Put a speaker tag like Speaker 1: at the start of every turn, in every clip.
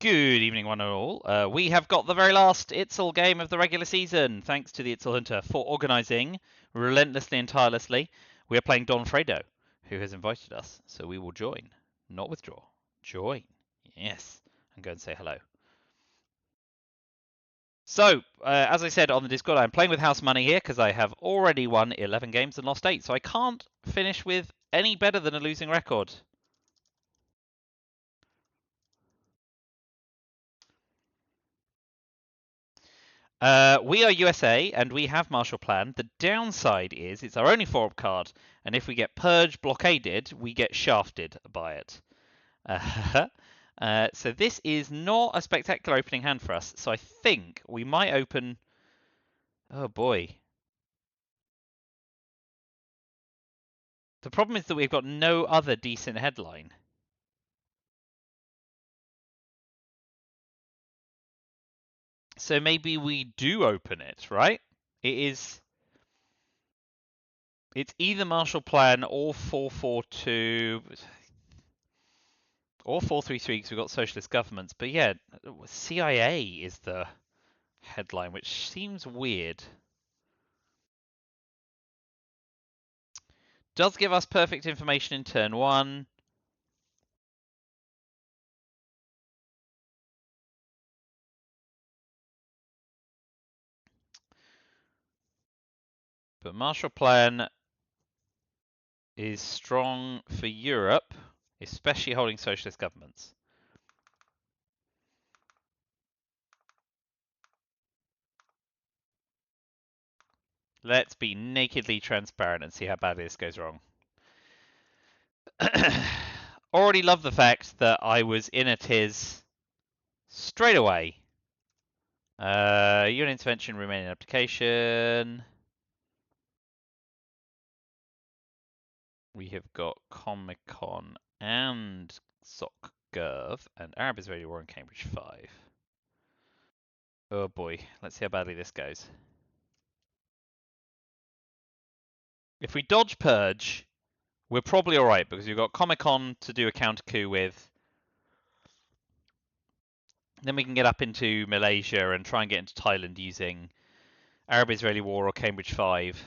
Speaker 1: Good evening, one and all. We have got the very last ITSL game of the regular season, thanks to the ITSL Hunter for organising relentlessly and tirelessly. We are playing Don Fredo, who has invited us, so we will join. Not withdraw. Join. Yes. And go and say hello. So, as I said on the Discord, I'm playing with house money here because I have already won 11 games and lost 8, so I can't finish with any better than a losing record. We are USA and we have Marshall Plan. The downside is it's our only 4-up card, and if we get purged, blockaded, we get shafted by it. So this is not a spectacular opening hand for us. So I think we might open. Oh boy. The problem is that we've got no other decent headline. So maybe we do open it, right? It's either Marshall Plan or 442 or 433 because we've got socialist governments. But yeah, CIA is the headline, which seems weird. Does give us perfect information in turn 1. But Marshall Plan is strong for Europe, especially holding socialist governments. Let's be nakedly transparent and see how badly this goes wrong. Already love the fact that I was in a TIS straight away. UN intervention remaining application. We have got Comic-Con and SOC-Gov and Arab-Israeli War in Cambridge 5. Oh boy, let's see how badly this goes. If we dodge Purge, we're probably alright because we've got Comic-Con to do a counter coup with. Then we can get up into Malaysia and try and get into Thailand using Arab-Israeli War or Cambridge 5.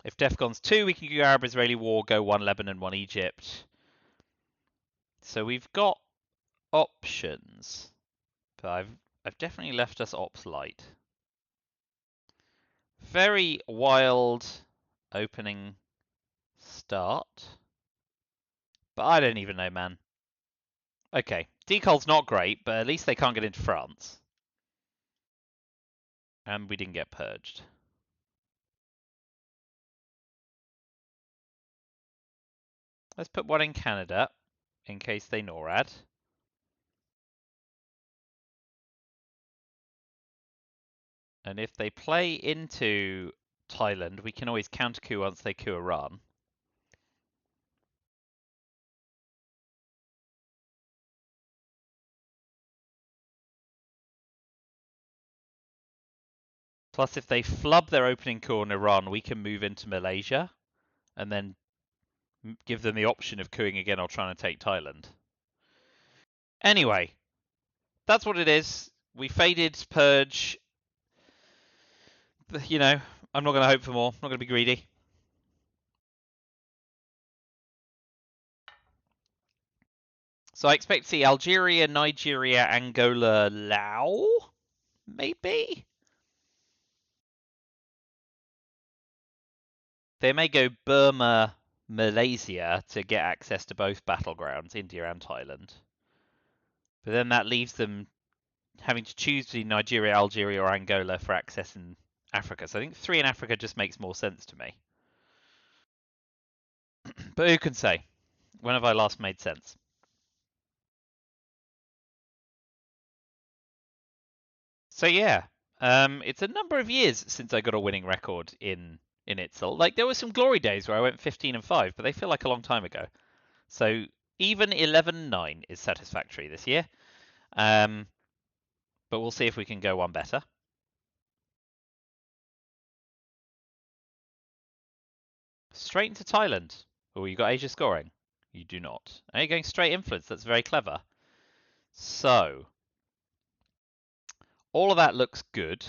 Speaker 1: If DEFCON's 2, we can go Arab-Israeli War, go 1 Lebanon, 1 Egypt. So we've got options, but I've definitely left us ops light. Very wild opening start, but I don't even know, man. Okay, Decol's not great, but at least they can't get into France. And we didn't get purged. Let's put one in Canada, in case they NORAD. And if they play into Thailand, we can always counter coup once they coup Iran. Plus, if they flub their opening coup on Iran, we can move into Malaysia and then give them the option of cooing again or trying to take Thailand. Anyway, that's what it is. We faded Purge. You know, I'm not going to hope for more. I'm not going to be greedy. So I expect to see Algeria, Nigeria, Angola, Laos, maybe? They may go Burma, Malaysia to get access to both battlegrounds, India and Thailand. But then that leaves them having to choose between Nigeria, Algeria, or Angola for access in Africa. So I think 3 in Africa just makes more sense to me. But who can say? When have I last made sense? So yeah, it's a number of years since I got a winning record in ITSL. Like there were some glory days where I went 15-5, but they feel like a long time ago. So even 11-9 is satisfactory this year. But we'll see if we can go one better. Straight into Thailand. Oh, you got Asia scoring. You do not. Are you going straight influence? That's very clever. So all of that looks good.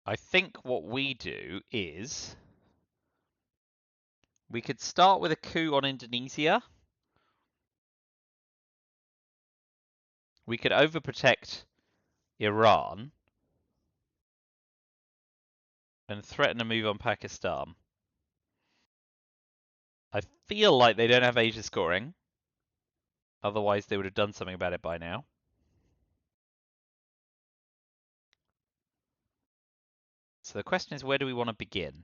Speaker 1: I think what we do is we could start with a coup on Indonesia. We could overprotect Iran and threaten a move on Pakistan. I feel like they don't have Asia scoring. Otherwise, they would have done something about it by now. So the question is, where do we want to begin?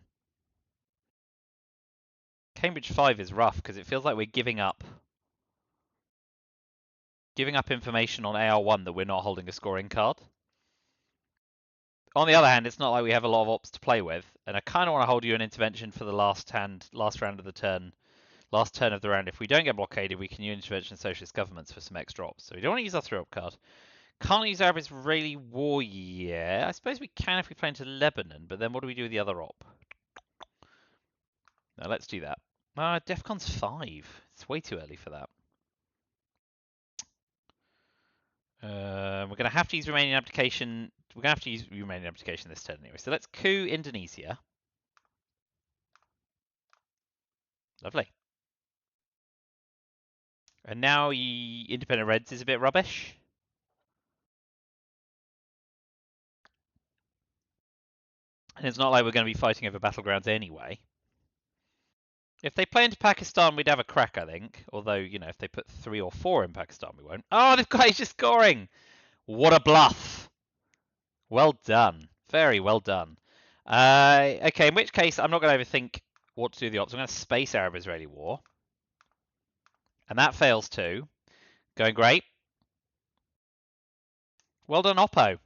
Speaker 1: Cambridge 5 is rough because it feels like we're giving up information on AR1 that we're not holding a scoring card. On the other hand, it's not like we have a lot of ops to play with, and I kind of want to hold you an intervention for the last round of the turn, last turn of the round. If we don't get blockaded, we can use intervention socialist governments for some extra ops. So we don't want to use our 3-op card. Can't use Arab-Israeli war yet. I suppose we can if we play into Lebanon, but then what do we do with the other op? Now let's do that. Defcon's 5. It's way too early for that. We're going to have to use Romanian abdication. We're going to have to use Romanian abdication this turn anyway. So let's coup Indonesia. Lovely. And now Independent Reds is a bit rubbish. And it's not like we're going to be fighting over battlegrounds anyway. If they play into Pakistan, we'd have a crack, I think. Although, you know, if they put 3 or 4 in Pakistan, we won't. Oh, they've got Asia scoring! What a bluff! Well done. Very well done. Okay, in which case, I'm not going to overthink what to do with the ops. I'm going to space Arab-Israeli war. And that fails too. Going great. Well done, Oppo.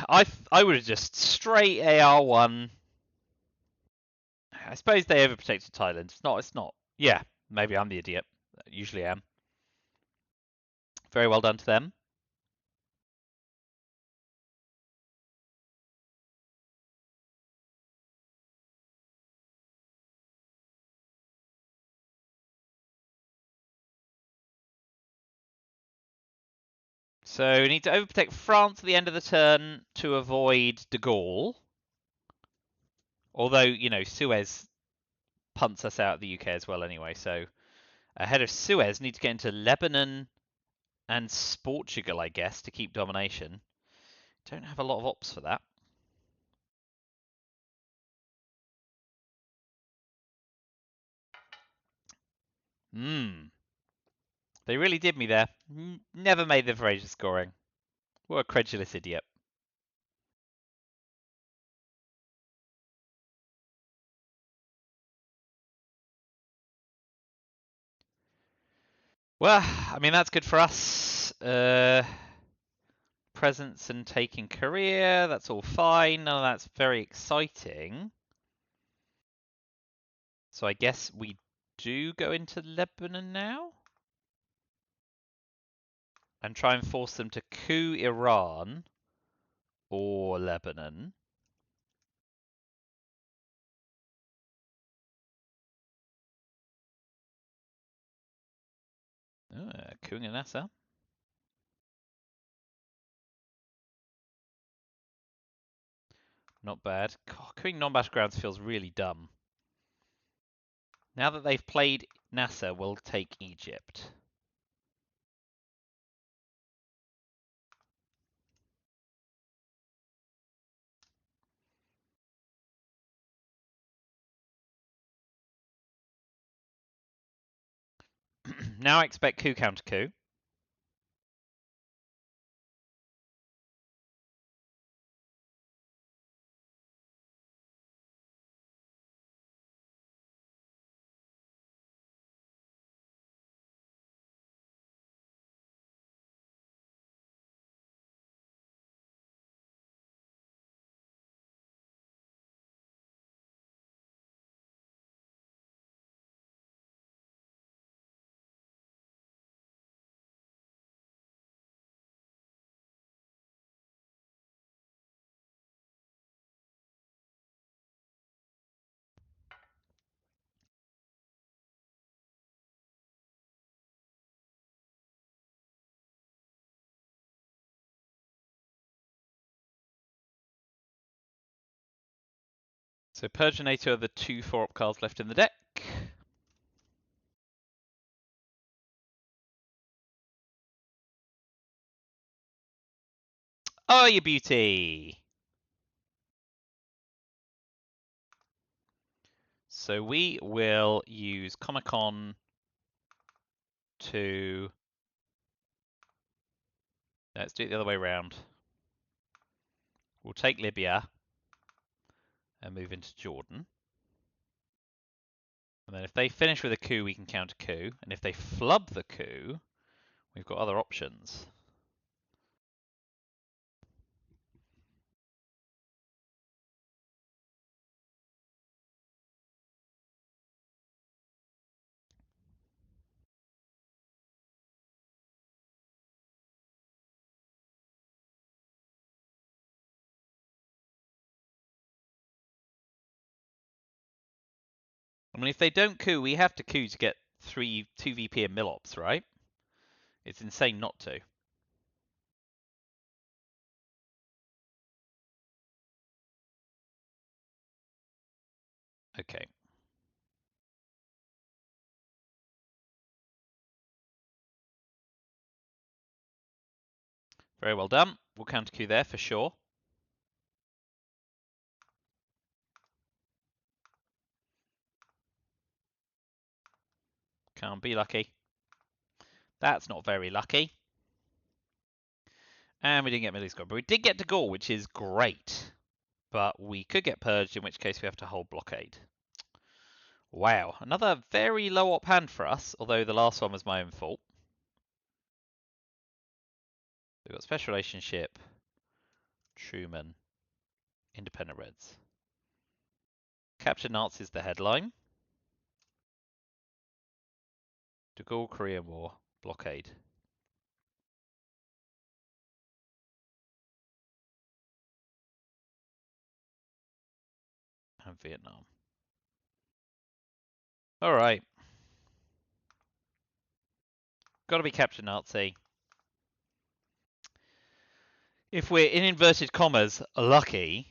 Speaker 1: I would have just straight AR1. I suppose they overprotected Thailand. It's not. Yeah, maybe I'm the idiot. Usually am. Very well done to them. So we need to overprotect France at the end of the turn to avoid de Gaulle. Although, you know, Suez punts us out of the UK as well anyway. So ahead of Suez, need to get into Lebanon and Portugal, I guess, to keep domination. Don't have a lot of ops for that. They really did me there. Never made the Fraser scoring. What a credulous idiot. Well, I mean, that's good for us. Presence and taking Korea, that's all fine. None of that's very exciting. So I guess we do go into Lebanon now? And try and force them to coup Iran or Lebanon. Coupping Nasser. Not bad. Coupping non-battlegrounds feels really dumb. Now that they've played Nasser, we'll take Egypt. Now I expect coup counter coup. So Purge and NATO are the 2 4-up cards left in the deck. Oh, you beauty! So we will use Comic-Con to... Let's do it the other way around. We'll take Libya and move into Jordan. And then if they finish with a coup, we can counter coup. And if they flub the coup, we've got other options. I mean, if they don't coup, we have to coup to get 2 VP and Millops, right? It's insane not to. Okay. Very well done. We'll counter coup there for sure. Can't be lucky. That's not very lucky. And we didn't get Millie Squad, but we did get De Gaulle, which is great. But we could get purged, in which case we have to hold blockade. Wow, another very low op hand for us, although the last one was my own fault. We've got Special Relationship, Truman, Independent Reds. Capture Nazis, the headline. De Gaulle, Korean War, blockade. And Vietnam. Alright. Gotta be Capture Nazi. If we're, in inverted commas, lucky,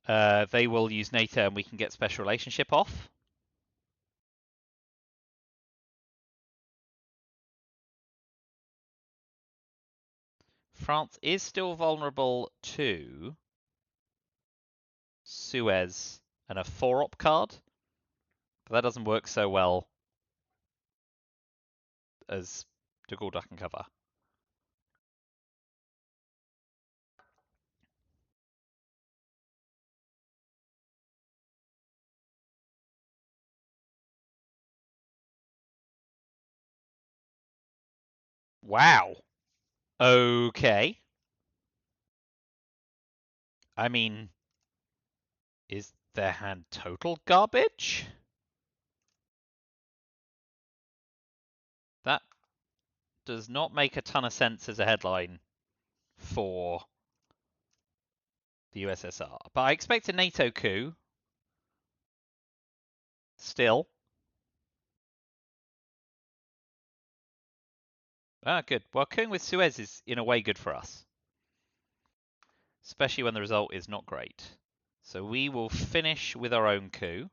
Speaker 1: they will use NATO and we can get Special Relationship off. France is still vulnerable to Suez and a 4-op card, but that doesn't work so well as De Gaulle Duck and Cover. Wow. Okay. I mean, is their hand total garbage? That does not make a ton of sense as a headline for the USSR. But I expect a NATO coup. Still. Ah, good. Well, coupping with Suez is, in a way, good for us. Especially when the result is not great. So we will finish with our own coup.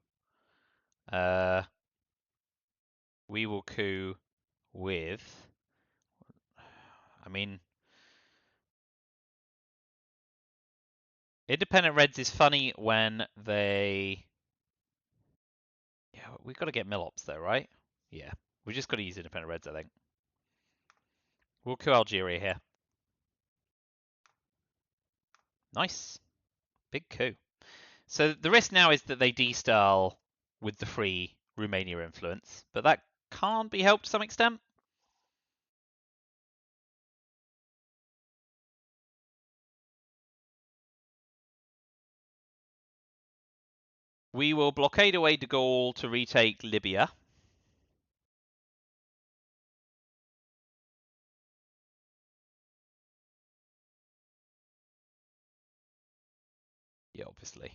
Speaker 1: We will coup with... I mean... Independent Reds is funny when they... Yeah, we've got to get Millops though, right? Yeah. We just got to use Independent Reds, I think. We'll coup Algeria here. Nice. Big coup. So the risk now is that they de-style with the free Romania influence, but that can't be helped to some extent. We will blockade away De Gaulle to retake Libya. Yeah, obviously.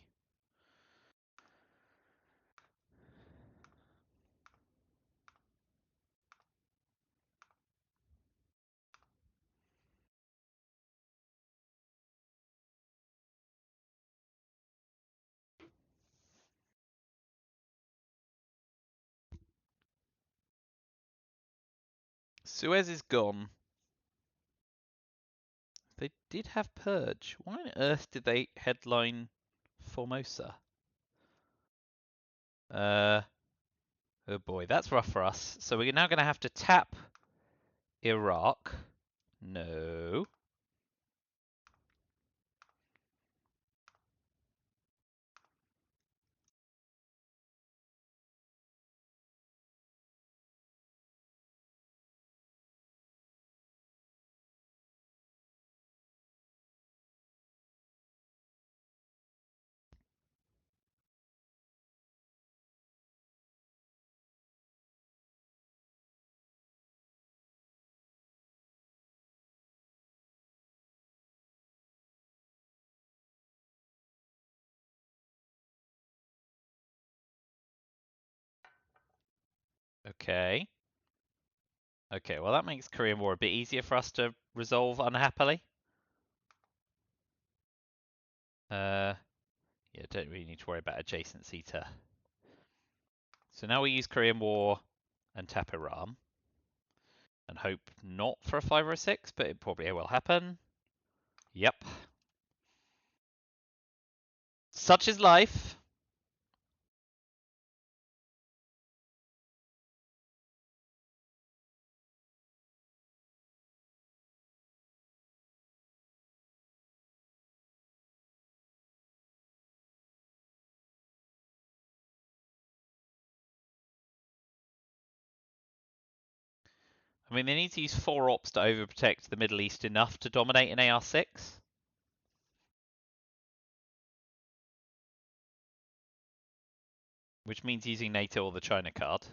Speaker 1: Suez is gone. They did have Purge. Why on earth did they headline Formosa? Oh boy, that's rough for us. So we're now going to have to tap Iraq. No. Okay. Okay, well that makes Korean War a bit easier for us to resolve unhappily. Yeah, don't really need to worry about adjacency to. So now we use Korean War and tap Iran. And hope not for a 5 or a 6, but it probably will happen. Yep. Such is life. I mean, they need to use 4 ops to overprotect the Middle East enough to dominate an AR6. Which means using NATO or the China card.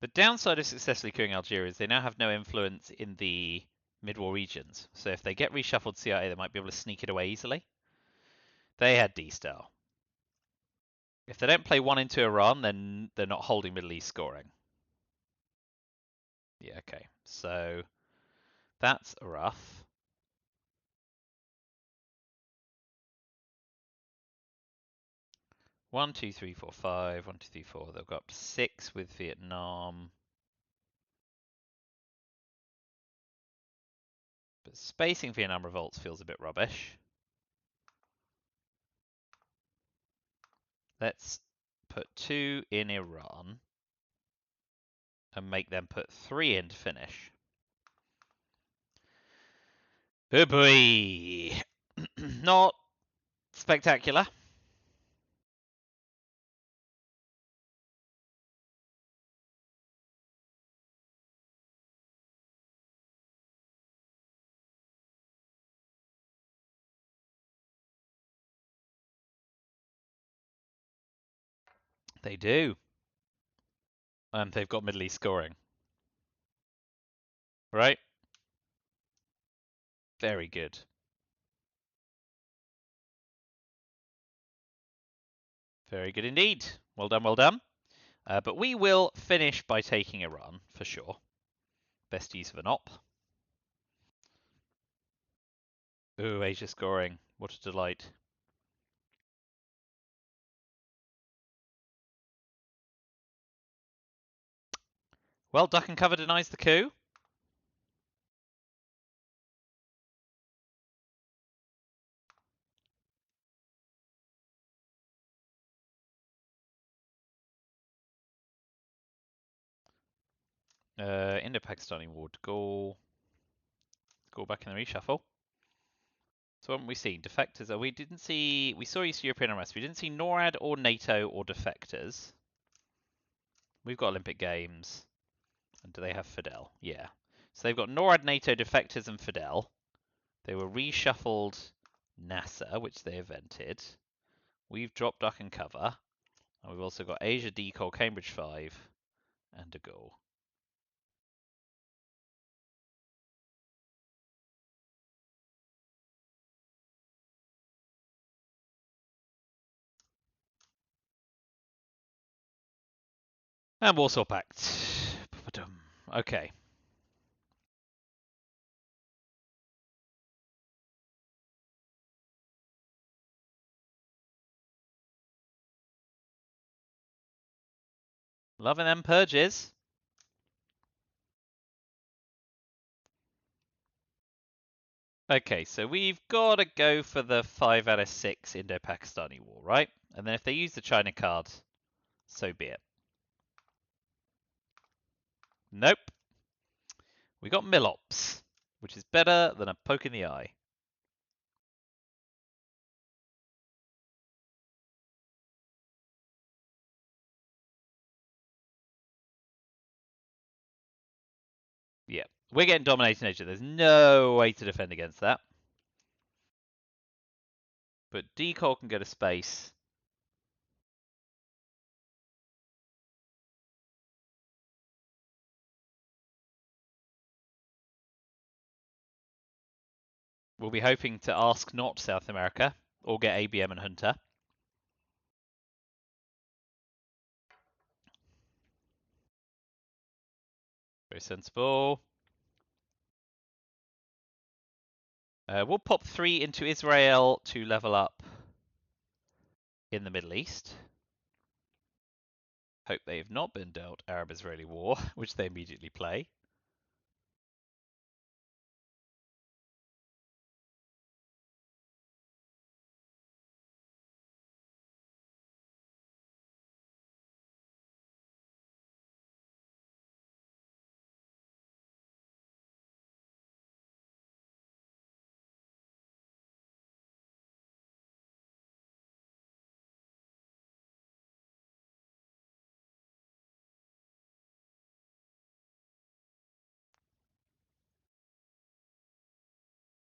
Speaker 1: The downside of successfully coupping Algeria is they now have no influence in the mid-war regions. So if they get reshuffled CIA, they might be able to sneak it away easily. They had D-Star. If they don't play 1 into Iran, then they're not holding Middle East scoring. Yeah, okay. So that's rough. 1, 2, 3, 4, 5. 1, 2, 3, 4. They'll go up to 6 with Vietnam. But spacing Vietnam revolts feels a bit rubbish. Let's put 2 in Iran and make them put 3 in to finish. Oh boy! Not spectacular. They do. And they've got Middle East scoring. Right? Very good. Very good indeed. Well done, well done. But we will finish by taking Iran, for sure. Best use of an op. Ooh, Asia scoring. What a delight. Well, duck and cover denies the coup. Indo-Pakistani war to go. Go back in the reshuffle. So what haven't we seen? Defectors. Oh, we didn't see. We saw East European unrest. We didn't see NORAD or NATO or defectors. We've got Olympic Games. And do they have Fidel? Yeah. So they've got NORAD, NATO, defectors, and Fidel. They were reshuffled NASA, which they evented. We've dropped duck and cover. And we've also got Asia, Decor, Cambridge 5, and a goal. And Warsaw Pact. Okay. Loving them purges. Okay, so we've got to go for the 5 out of 6 Indo-Pakistani war, right? And then if they use the China card, so be it. Nope. We got Millops, which is better than a poke in the eye. Yeah, we're getting dominating Asia. There's no way to defend against that. But Decoy can go to space. We'll be hoping to ask not South America or get ABM and Hunter. Very sensible. We'll pop 3 into Israel to level up in the Middle East. Hope they have not been dealt Arab-Israeli war, which they immediately play.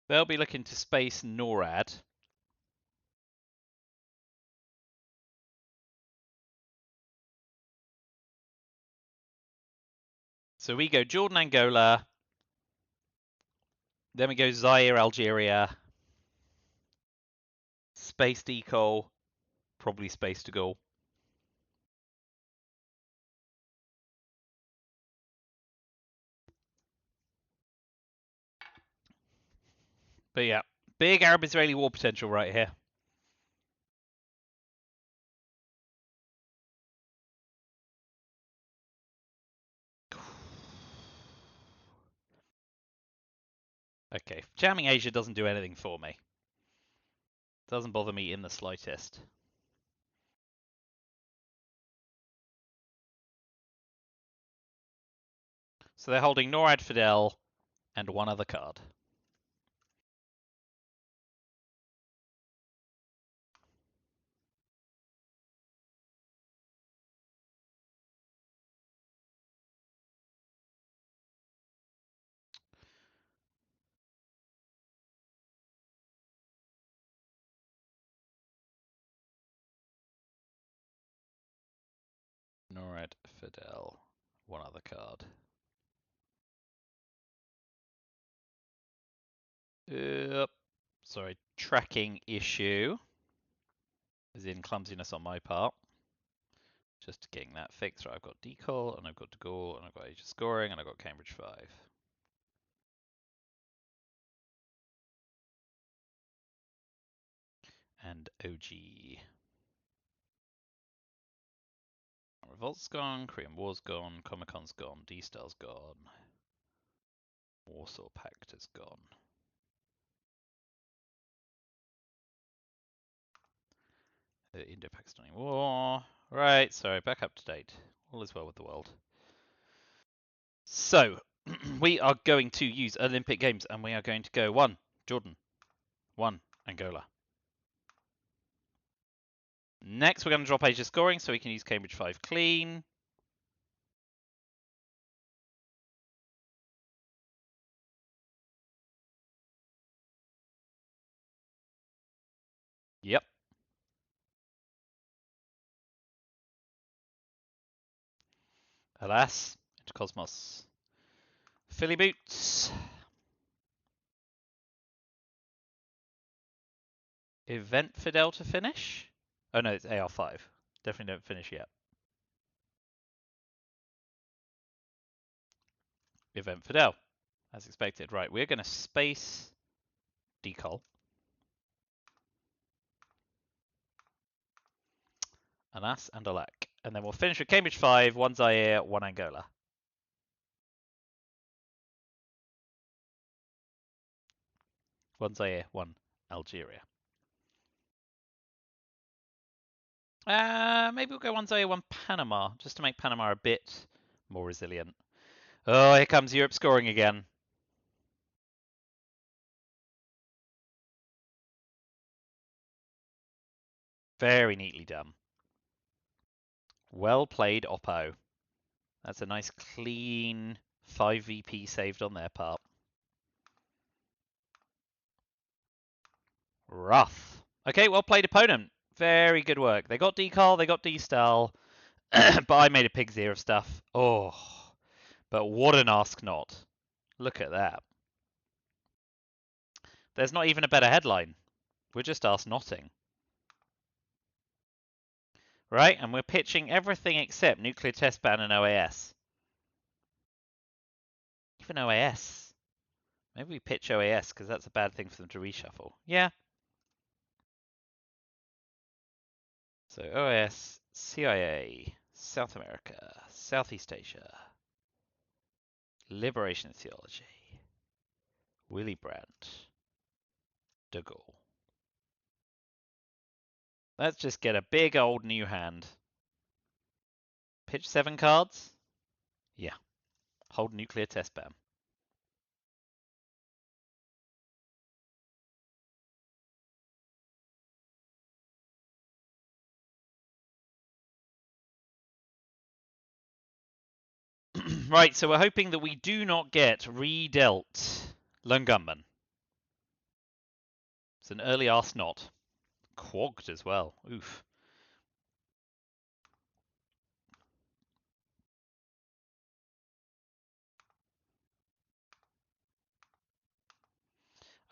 Speaker 1: They'll be looking to space NORAD. So we go Jordan, Angola. Then we go Zaire, Algeria. Space Decoy. Probably Space de Gaulle. But yeah, big Arab-Israeli war potential right here. Okay, jamming Asia doesn't do anything for me. Doesn't bother me in the slightest. So they're holding NORAD Fidel and one other card. NORAD Fidel, one other card. Yep. Sorry, tracking issue. As in clumsiness on my part. Just getting that fixed. Right, I've got Decoy, and I've got De Gaulle, and I've got Asia scoring, and I've got Cambridge 5. And OG. Revolt's gone, Korean War's gone, Comic-Con's gone, D-Star's gone. Warsaw Pact is gone. The Indo-Pakistani War. Right, sorry, back up to date. All is well with the world. So, we are going to use Olympic Games, and we are going to go 1, Jordan. 1, Angola. Next, we're going to drop Asia scoring, so we can use Cambridge 5 clean. Yep. Alas, into Cosmos. Philly Boots. Event Fidel to finish? Oh no, it's AR5. Definitely don't finish yet. Event Fidel, as expected. Right, we're going to space Decoy. Alas and alack. And then we'll finish with Cambridge 5, 1 Zaire, 1 Angola. One Zaire, 1 Algeria. Maybe we'll go 1 Zaire, 1 Panama, just to make Panama a bit more resilient. Oh, here comes Europe scoring again. Very neatly done. Well played, oppo. That's a nice clean 5 VP saved on their part. Rough. Okay, well played, opponent. Very good work. They got decal, they got D-style, but I made a pig's ear of stuff. Oh, but what an ask not. Look at that. There's not even a better headline. We're just ask notting. Right, and we're pitching everything except nuclear test ban and OAS. Even OAS. Maybe we pitch OAS because that's a bad thing for them to reshuffle. Yeah. So OAS, CIA, South America, Southeast Asia, Liberation Theology, Willy Brandt, De Gaulle. Let's just get a big old new hand. Pitch 7 cards? Yeah. Hold nuclear test ban. Right, so we're hoping that we do not get redealt Lungunman. It's an early arse knot. Quogged as well. Oof.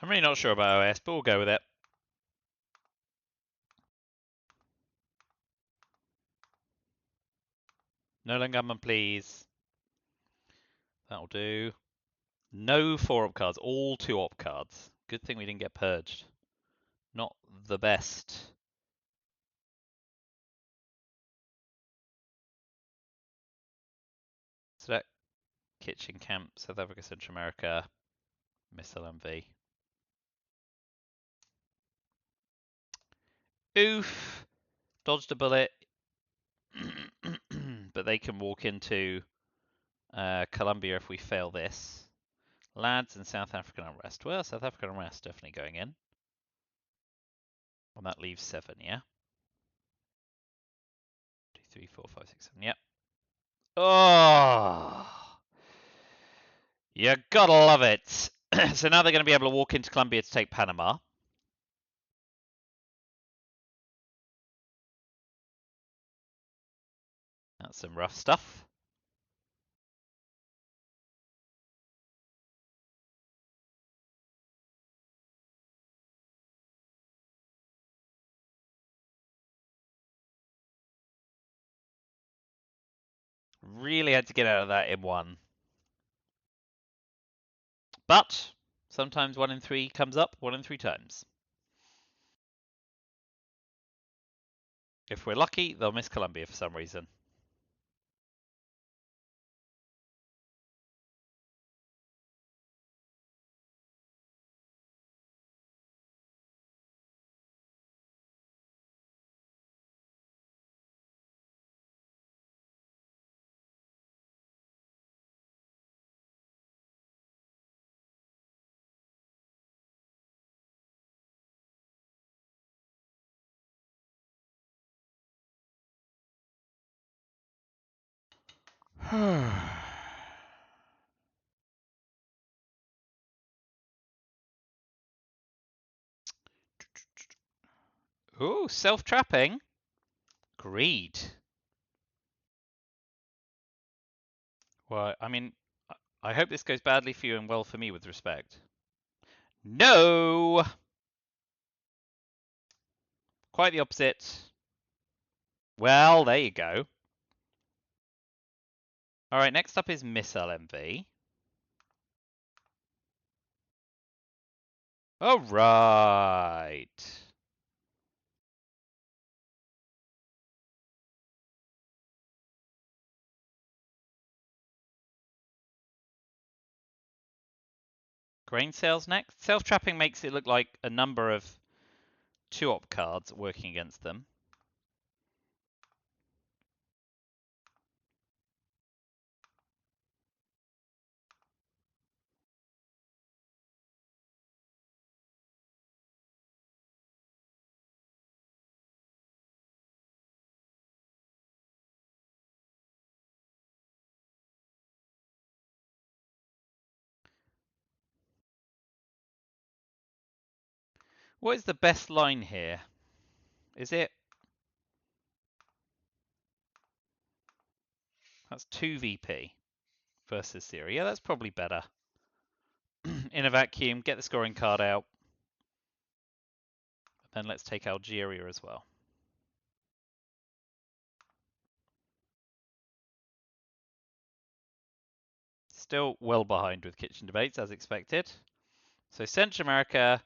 Speaker 1: I'm really not sure about OS, but we'll go with it. No Lungunman, please. That'll do. No 4-op cards, all 2-op cards. Good thing we didn't get purged. Not the best. So that Kitchen Camp, South Africa, Central America, Missile MV. Oof! Dodged a bullet. But they can walk into Colombia if we fail this. Lads and South African unrest. Well, South African unrest definitely going in. And that leaves 7, yeah? 2, 3, 4, 5, 6, 7. Yep. Oh! You gotta love it. So now they're going to be able to walk into Colombia to take Panama. That's some rough stuff. Really had to get out of that in 1. But sometimes 1 in 3 comes up 1 in 3 times. If we're lucky, they'll miss Colombia for some reason. Ooh, self-trapping. Greed. Well, I mean, I hope this goes badly for you and well for me with respect. No! Quite the opposite. Well, there you go. Alright, next up is Missile MV. Alright. Grain sales next. Self-trapping makes it look like a number of 2-op cards working against them. What is the best line here? Is it? That's 2 VP versus Syria. Yeah, that's probably better. In a vacuum, get the scoring card out. Then let's take Algeria as well. Still well behind with kitchen debates, as expected. So Central America.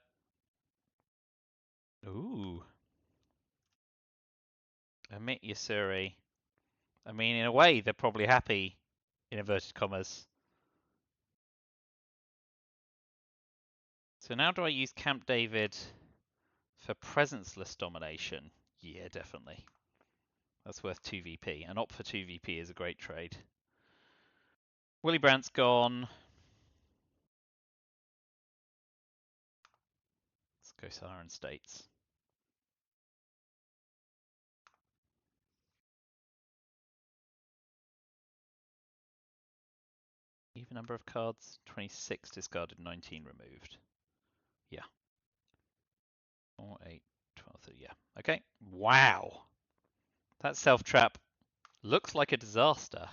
Speaker 1: Ooh. Omit Yasuri. I mean, in a way, they're probably happy, in inverted commas. So now do I use Camp David for presence-less domination? Yeah, definitely. That's worth 2 VP. An op for 2 VP is a great trade. Willy Brandt's gone. Let's go Saharan States. Even number of cards, 26 discarded, 19 removed. Yeah. 4, 8, 12, 30, yeah. Okay. Wow. That self-trap looks like a disaster.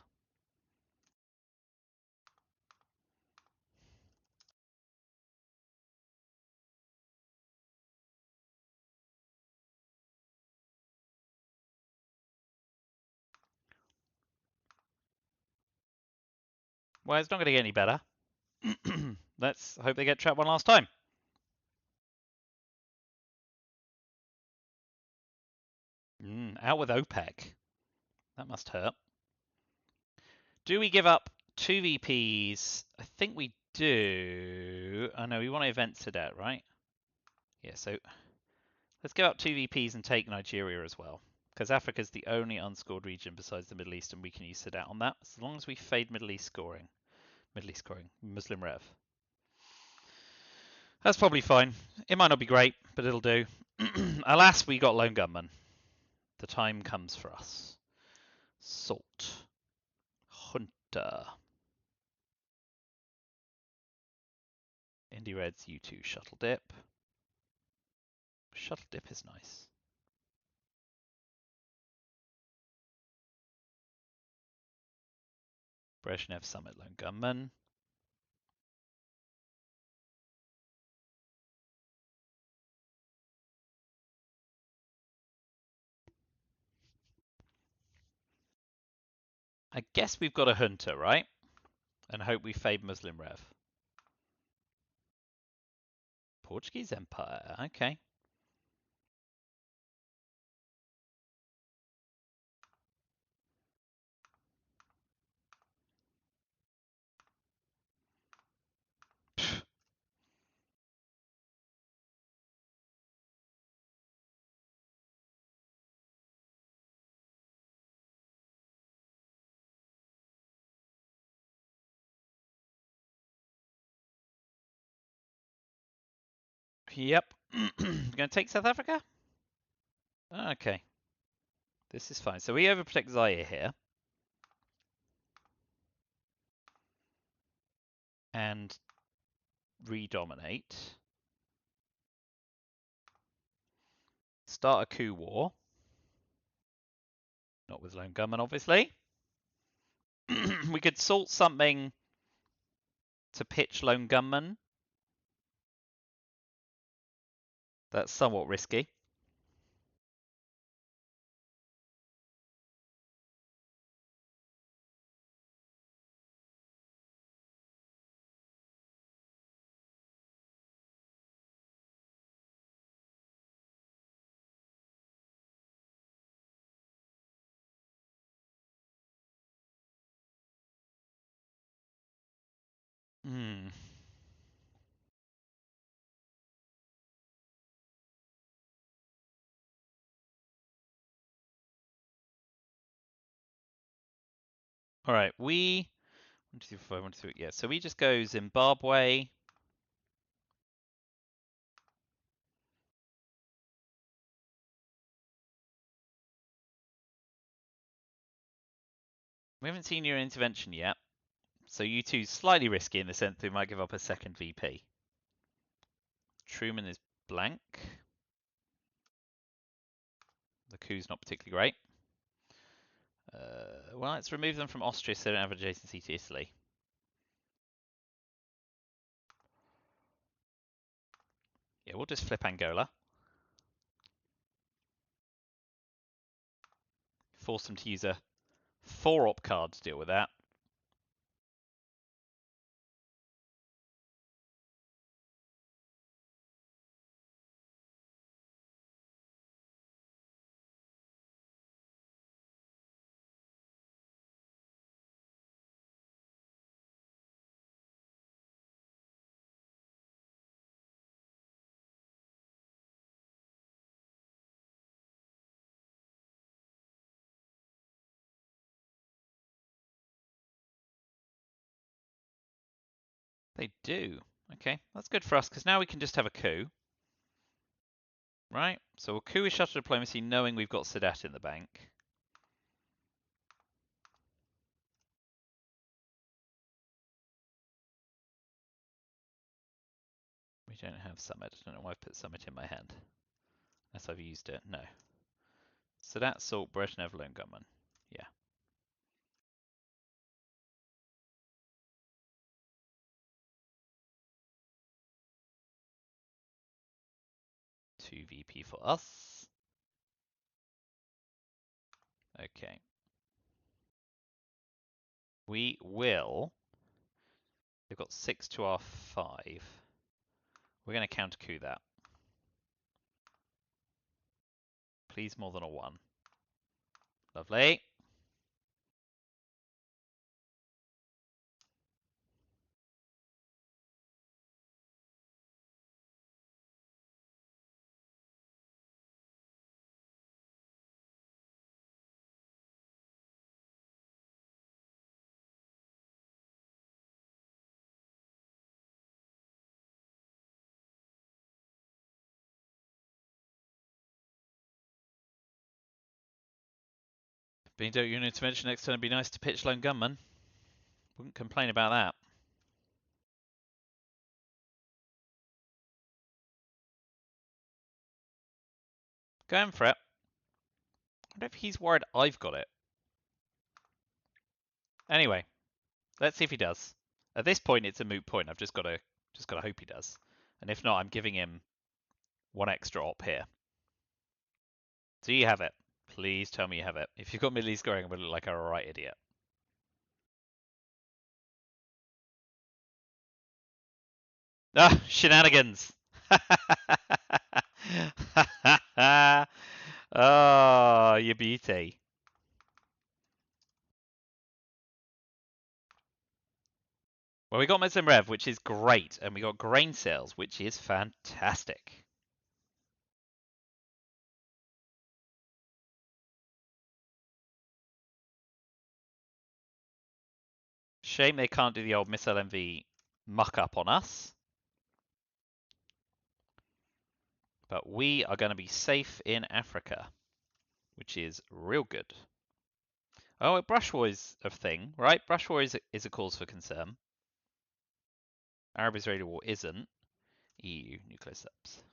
Speaker 1: Well, it's not going to get any better. Let's hope they get trapped one last time. Out with OPEC. That must hurt. Do we give up 2 VPs? I think we do. Oh no, we want to event Sadat, right? Yeah, so let's give up 2 VPs and take Nigeria as well. Because Africa's the only unscored region besides the Middle East, and we can use Sadat on that, as long as we fade Middle East scoring. Muslim Rev. That's probably fine. It might not be great, but it'll do. Alas, we got Lone Gunman. The time comes for us. Salt. Hunter. Indie Reds, U2, Shuttle Dip. Shuttle Dip is nice. Brezhnev Summit, Lone Gunman. I guess we've got a Hunter, right? And hope we fade Muslim Rev. Portuguese Empire, okay. Yep. Gonna take South Africa? Okay. This is fine. So we overprotect Zaire here. And redominate. Start a coup war. Not with Lone Gunman, obviously. We could salt something to pitch Lone Gunman. That's somewhat risky. Hmm. All right, we 1, 2, 3, 4, 5, 1, 2, 3. Yeah, so we just go Zimbabwe. We haven't seen your intervention yet, so you two slightly risky in the sense that we might give up a second VP. Truman is blank. The coup's not particularly great. Well, let's remove them from Austria so they don't have adjacency to Italy. Yeah, we'll just flip Angola. Force them to use a 4-op card to deal with that. They do. Okay, that's good for us because now we can just have a coup. Right? So we'll coup with shuttle diplomacy knowing we've got Sadat in the bank. We don't have Summit. I don't know why I've put Summit in my hand. Unless I've used it. No. Sadat, Salt, Brezhnev, Lone Gunman. Yeah. Two VP for us. Okay. We will. They've got 6 to our 5. We're going to counter coup that. Please more than a 1. Lovely. Being don't unit intervention next turn, it'd be nice to pitch Lone Gunman. Wouldn't complain about that. Going for it. I wonder if he's worried I've got it. Anyway, let's see if he does. At this point, it's a moot point. I've just got to hope he does. And if not, I'm giving him 1 extra op here. Do you have it? Please tell me you have it. If you've got Middle East scoring, I'm going to look like a right idiot. Ah, shenanigans! Oh, you beauty. Well, we got Muslim Rev, which is great, and we got grain sales, which is fantastic. Shame they can't do the old Miss LMV muck up on us. But we are going to be safe in Africa, which is real good. Oh, brush war is a thing, right? Brush war is a cause for concern. Arab-Israeli war isn't. EU nuclear subs.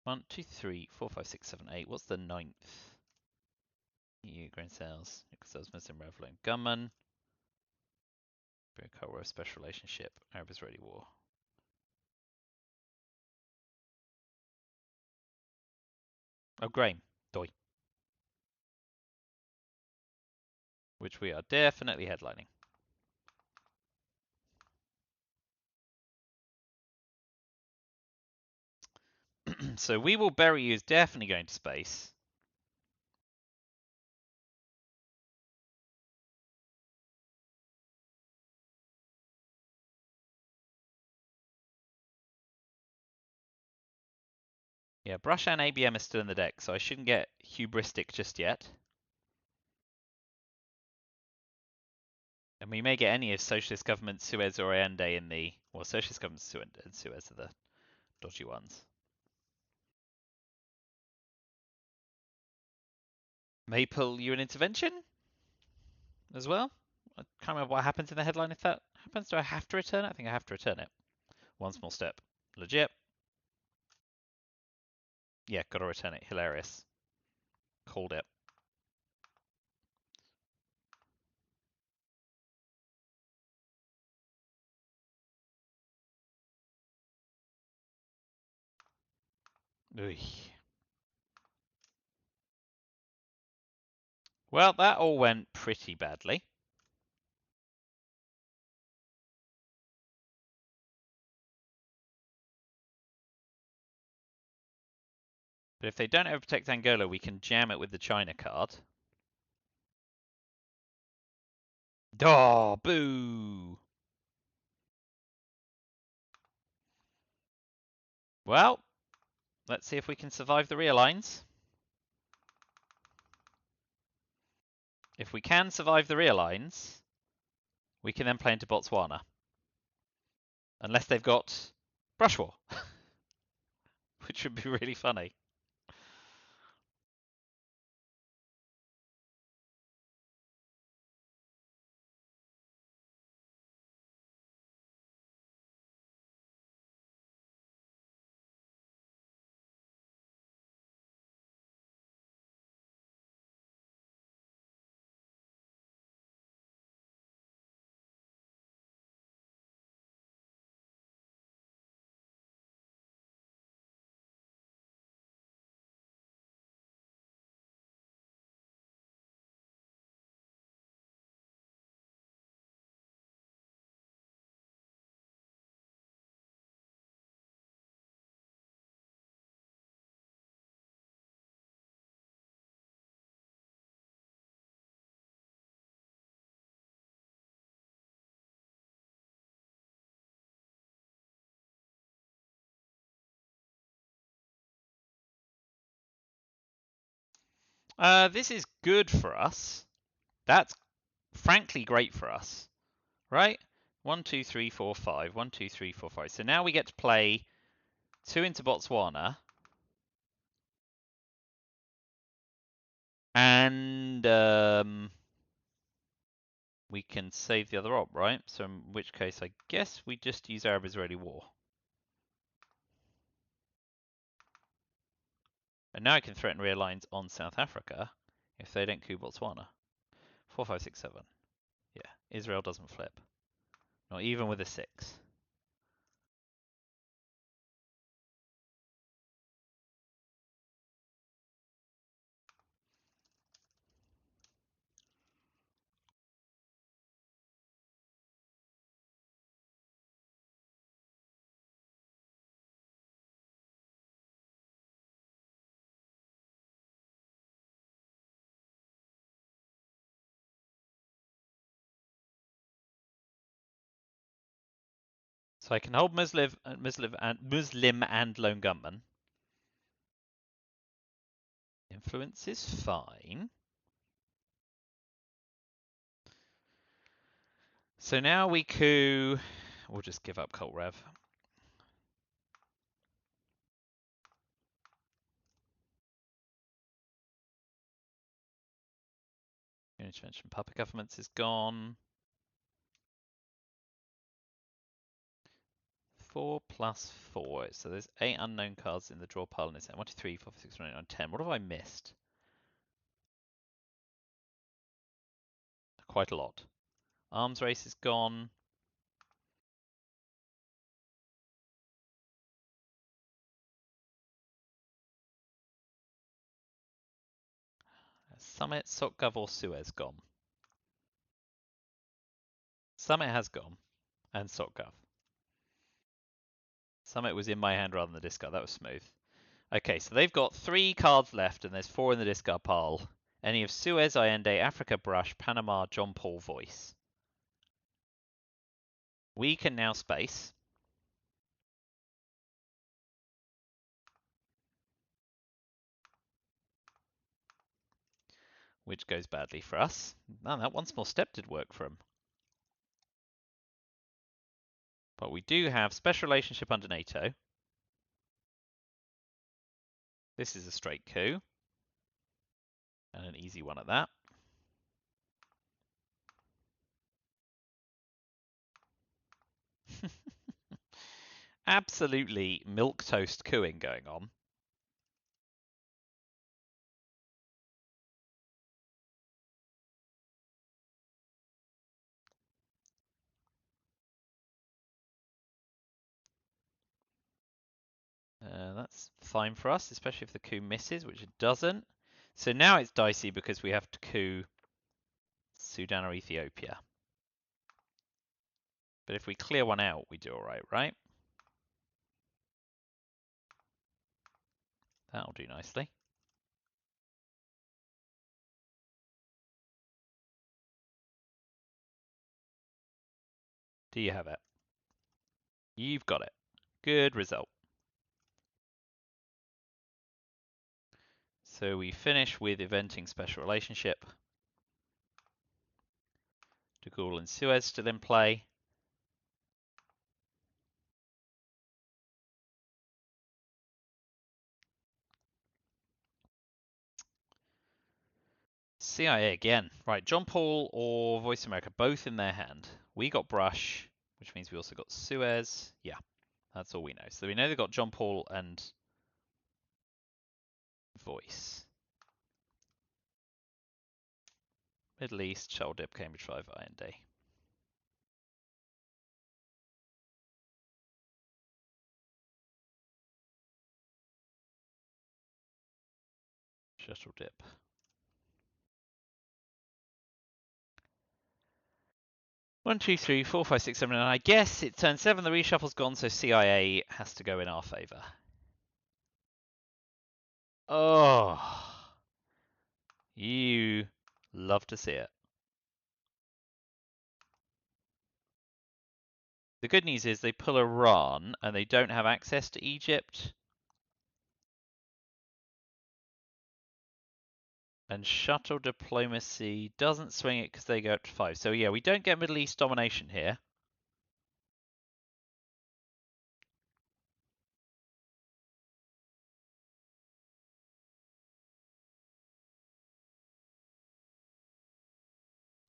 Speaker 1: 1, 2, 3, 4, 5, 6, 7, 8. What's the 9th? EU grain sales, nuclear subs, Muslim Revolution, gunman. Cold War special relationship, Arab-Israeli war. Oh, grain, doi. Which we are definitely headlining. So we will bury you as definitely going to space. Yeah, Brush and ABM is still in the deck, so I shouldn't get hubristic just yet. And we may get any of socialist government Suez or Allende in the... Well, socialist government Suez are the dodgy ones. May pull you an intervention as well. I can't remember what happens in the headline if that happens. Do I have to return it? I think I have to return it. One small step. Legit. Yeah, gotta return it. Hilarious. Called it. Oy. Well, that all went pretty badly. But if they don't overprotect Angola, we can jam it with the China card. Oh, boo! Well, let's see if we can survive the realigns. If we can survive the realigns, we can then play into Botswana. Unless they've got brush war, which would be really funny. This is good for us. That's frankly great for us, right? 1, 2, 3, 4, 5. 1, 2, 3, 4, 5. So now we get to play 2 into Botswana. And we can save the other op, right? So in which case, I guess we just use Arab-Israeli war. And now I can threaten realigns on South Africa if they don't coup Botswana. 4, 5, 6, 7. Yeah, Israel doesn't flip. Not even with a 6. So I can hold Muslim and lone gunman. Influence is fine. So now we coup. We'll just give up Cult Rev. Intervention puppet governments is gone. 4 plus 4. So there's 8 unknown cards in the draw pile and it's 1, 2, 3, 4, 5, 6, 7, 8, 9, 10. What have I missed? Quite a lot. Arms race is gone. Summit, SocGov, or Suez gone. Summit has gone. And SocGov. Summit was in my hand rather than the discard. That was smooth. Okay, so they've got 3 cards left and there's 4 in the discard pile. Any of Suez, Allende, Africa Brush, Panama, John Paul Voice. We can now space. Which goes badly for us. Man, that one small step did work for him. But we do have special relationship under NATO. This is a straight coup. And an easy one at that. Absolutely milquetoast cooing going on. That's fine for us, especially if the coup misses, which it doesn't. So now it's dicey because we have to coup Sudan or Ethiopia. But if we clear one out, we do all right, right? That'll do nicely. Do you have it? You've got it. Good result. So we finish with eventing special relationship. De Gaulle and Suez still in play. CIA again. Right, John Paul or Voice America, both in their hand. We got Brush, which means we also got Suez. Yeah, that's all we know. So we know they've got John Paul and Voice. Middle East, Shell Dip, Cambridge 5, IND. Shuttle Dip. One, two, three, four, five, six, seven, and I guess it's turn 7, the reshuffle's gone, so CIA has to go in our favour. Oh, you love to see it. The good news is they pull Iran and they don't have access to Egypt. And shuttle diplomacy doesn't swing it because they go up to 5. So yeah, we don't get Middle East domination here.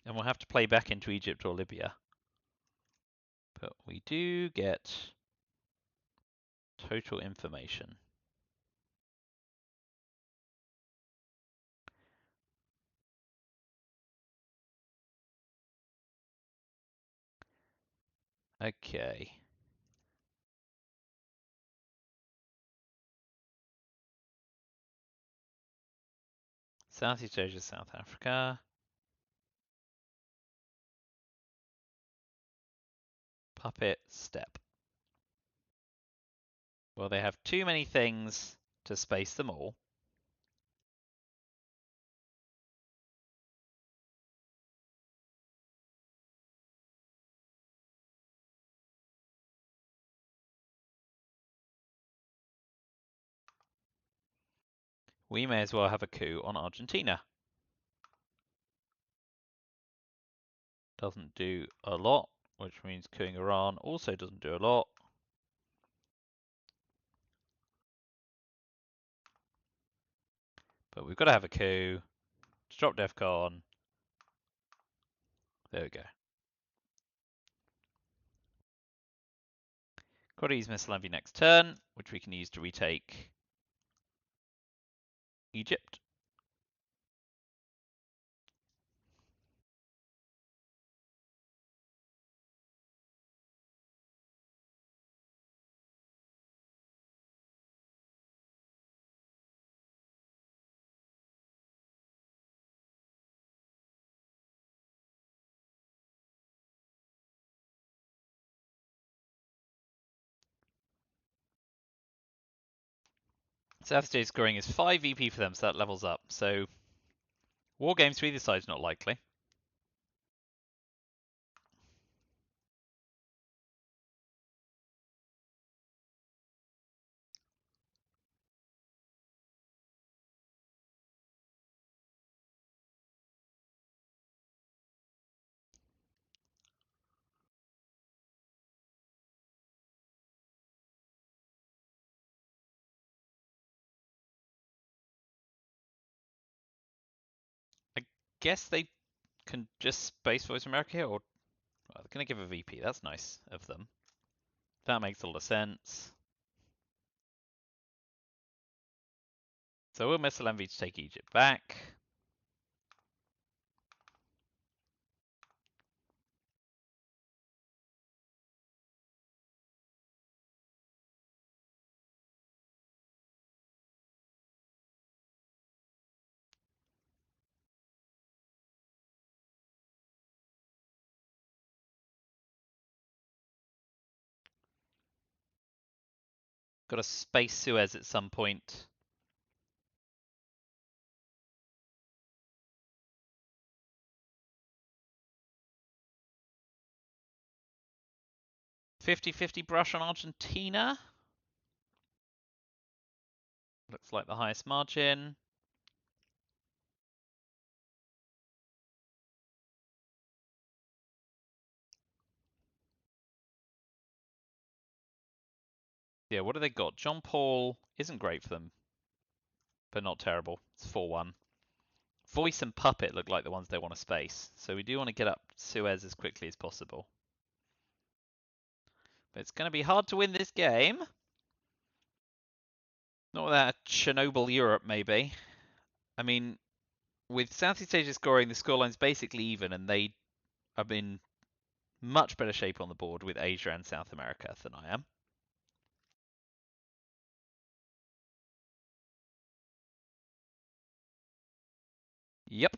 Speaker 1: And we'll have to play back into Egypt or Libya. But we do get total information. Okay. Southeast Asia, South Africa. Puppet step. Well, they have too many things to space them all. We may as well have a coup on Argentina. Doesn't do a lot, which means coupping Iran also doesn't do a lot. But we've got to have a coup. Drop DEFCON. There we go. Got to use Missile Envy next turn, which we can use to retake Egypt. South State scoring is 5 VP for them, so that levels up. So war games to either side is not likely. guess they can just Space Voice America here, or they're going to give a VP. That's nice of them. That makes a lot of sense. So we'll missile envy to take Egypt back. Got a space Suez at some point. $50-50 brush on Argentina. Looks like the highest margin. Yeah, what do they got? John Paul isn't great for them, but not terrible. It's 4-1. Voice and Puppet look like the ones they want to space, so we do want to get up Suez as quickly as possible. But it's going to be hard to win this game. Not without Chernobyl Europe, maybe. I mean, with Southeast Asia scoring, the scoreline's basically even, and they are in much better shape on the board with Asia and South America than I am. Yep.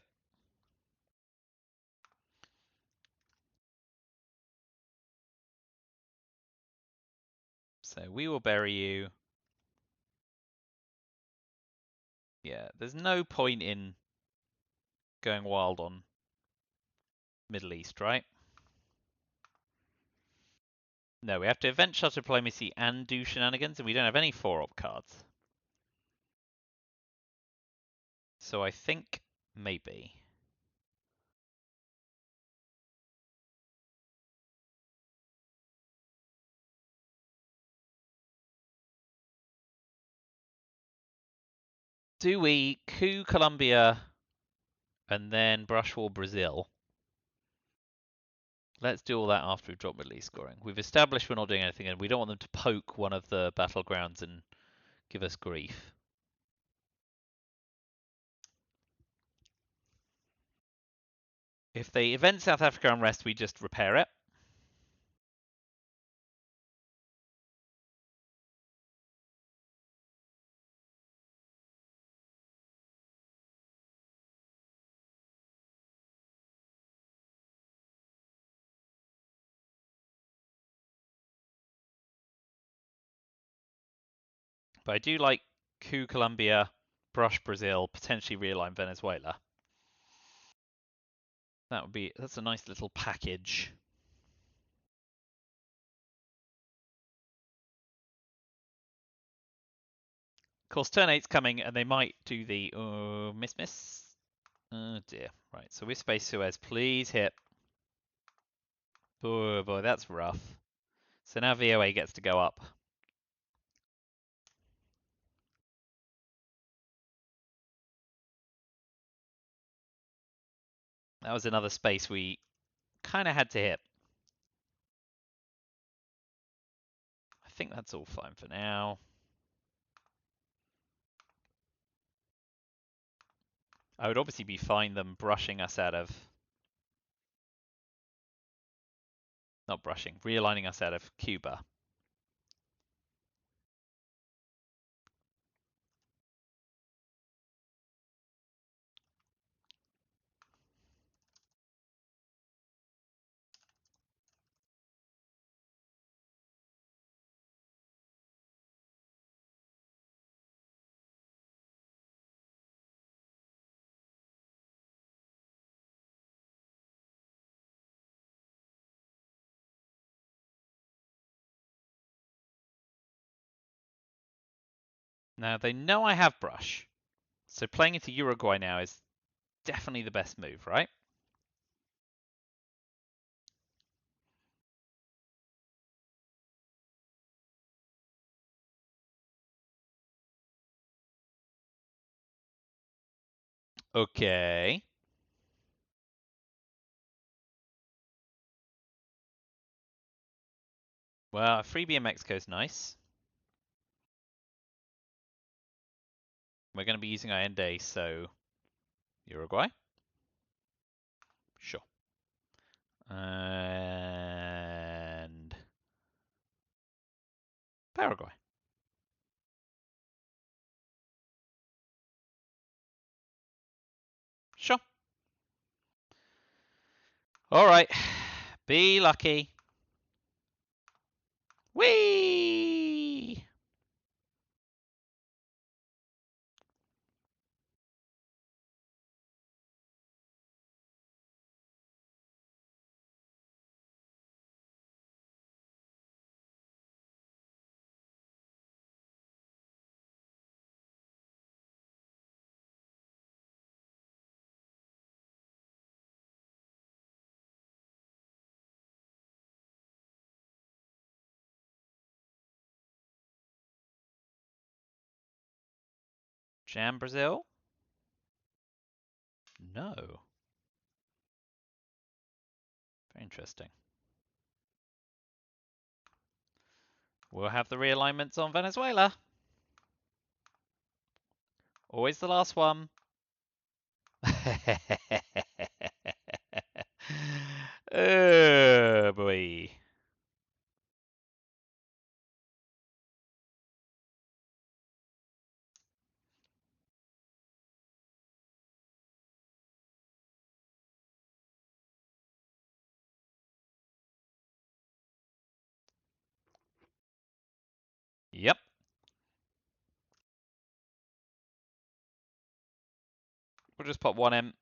Speaker 1: So we will bury you. Yeah, there's no point in going wild on Middle East, right? No, we have to event shot diplomacy and do shenanigans, and we don't have any 4-op cards. So I think maybe. Do we coup Colombia and then brush war Brazil? Let's do all that after we've dropped Middle East scoring. We've established we're not doing anything, and we don't want them to poke one of the battlegrounds and give us grief. If they event South Africa unrest, we just repair it. But I do like coup Colombia, brush Brazil, potentially realign Venezuela. That's a nice little package. Of course, turn 8's coming, and they might do the miss. Oh dear. Right, so we space Suez. Please hit. Oh boy, that's rough. So now VOA gets to go up. That was another space we kind of had to hit. I think that's all fine for now. I would obviously be fine them brushing us out of... Not brushing, realigning us out of Cuba. Now, they know I have brush. So playing into Uruguay now is definitely the best move, right? Okay. Well, a freebie in Mexico is nice. We're going to be using Allende, so Uruguay? Sure. And Paraguay. Sure. All right. Be lucky. Whee! Jam Brazil? No. Very interesting. We'll have the realignments on Venezuela. Always the last one. Oh boy. Yep. We'll just pop one in.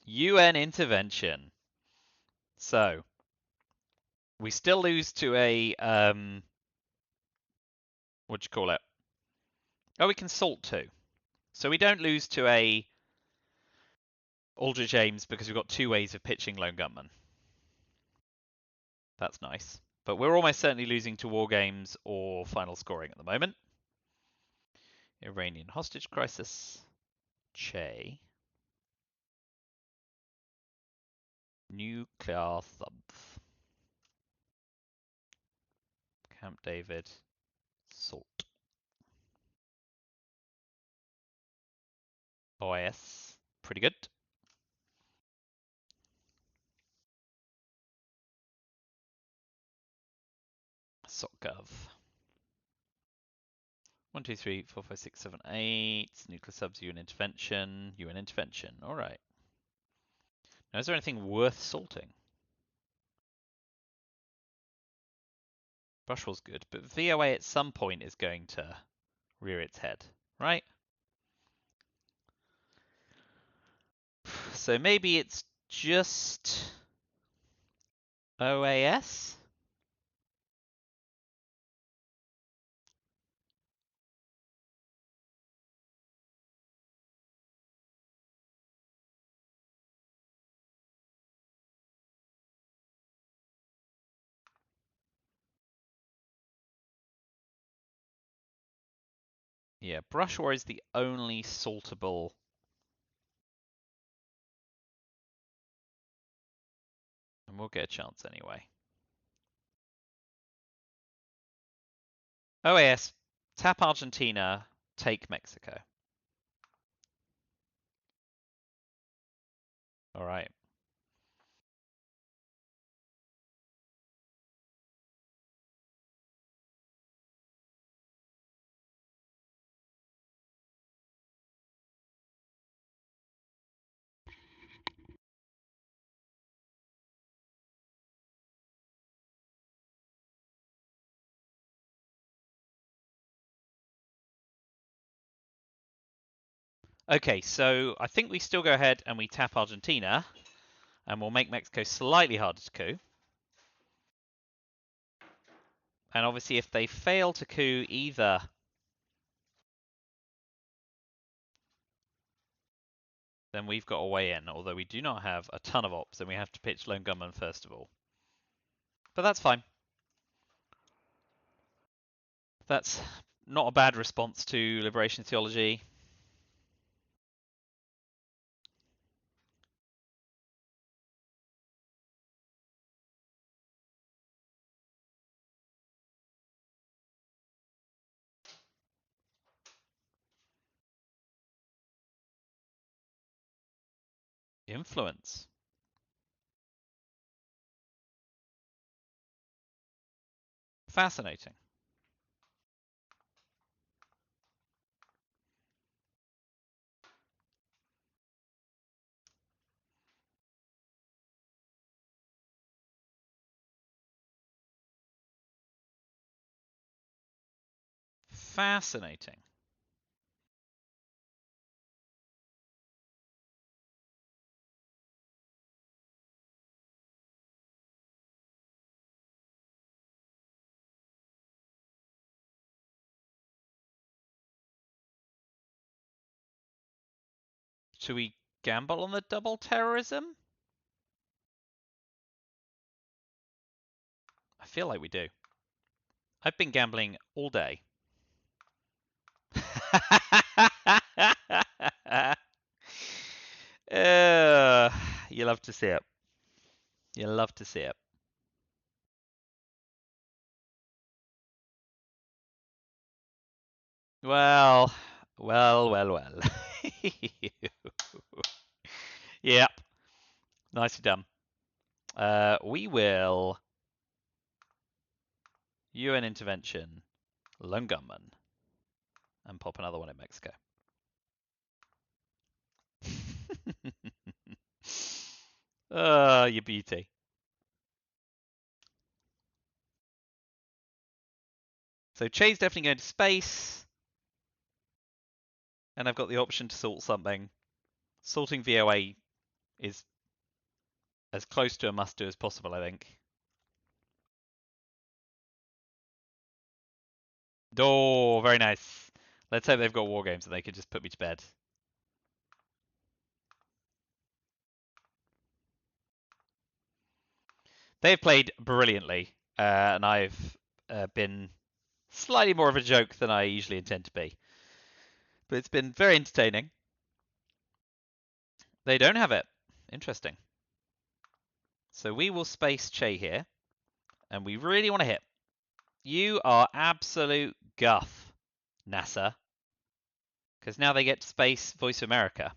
Speaker 1: UN intervention. So we still lose to a what do you call it? Oh, we can salt too. So we don't lose to a Aldrich Ames because we've got two ways of pitching Lone Gunman. That's nice. But we're almost certainly losing to War Games or Final Scoring at the moment. Iranian hostage crisis. Che. Nuclear thumph. Camp David. Salt. OIS. Pretty good. SOCGov. 1, 2, 3, 4, 5, 6, 7, 8. Nuclear subs, UN intervention. UN intervention. All right. Now, is there anything worth salting? Brushwall's good, but VOA at some point is going to rear its head, right? So maybe it's just OAS? Yeah, Brush War is the only saltable. And we'll get a chance anyway. OAS, tap Argentina, take Mexico. All right. Okay, so I think we still go ahead and we tap Argentina, and we'll make Mexico slightly harder to coup. And obviously, if they fail to coup either, then we've got a way in, although we do not have a ton of ops, and we have to pitch Lone Gunman first of all. But that's fine. That's not a bad response to Liberation Theology. Influence. Fascinating. Fascinating. Should we gamble on the double terrorism? I feel like we do. I've been gambling all day. You love to see it. You love to see it. Well, well. Yep, nicely done. We will UN intervention, lone gunman, and pop another one in Mexico. You beauty. So Che's definitely going to space, and I've got the option to salt something. Salting VOA is as close to a must-do as possible, I think. Oh, very nice. Let's hope they've got war games and they can just put me to bed. They've played brilliantly, and I've been slightly more of a joke than I usually intend to be. But it's been very entertaining. They don't have it. Interesting. So we will space Che here, and we really want to hit. You are absolute guff, NASA, because now they get to space Voice America,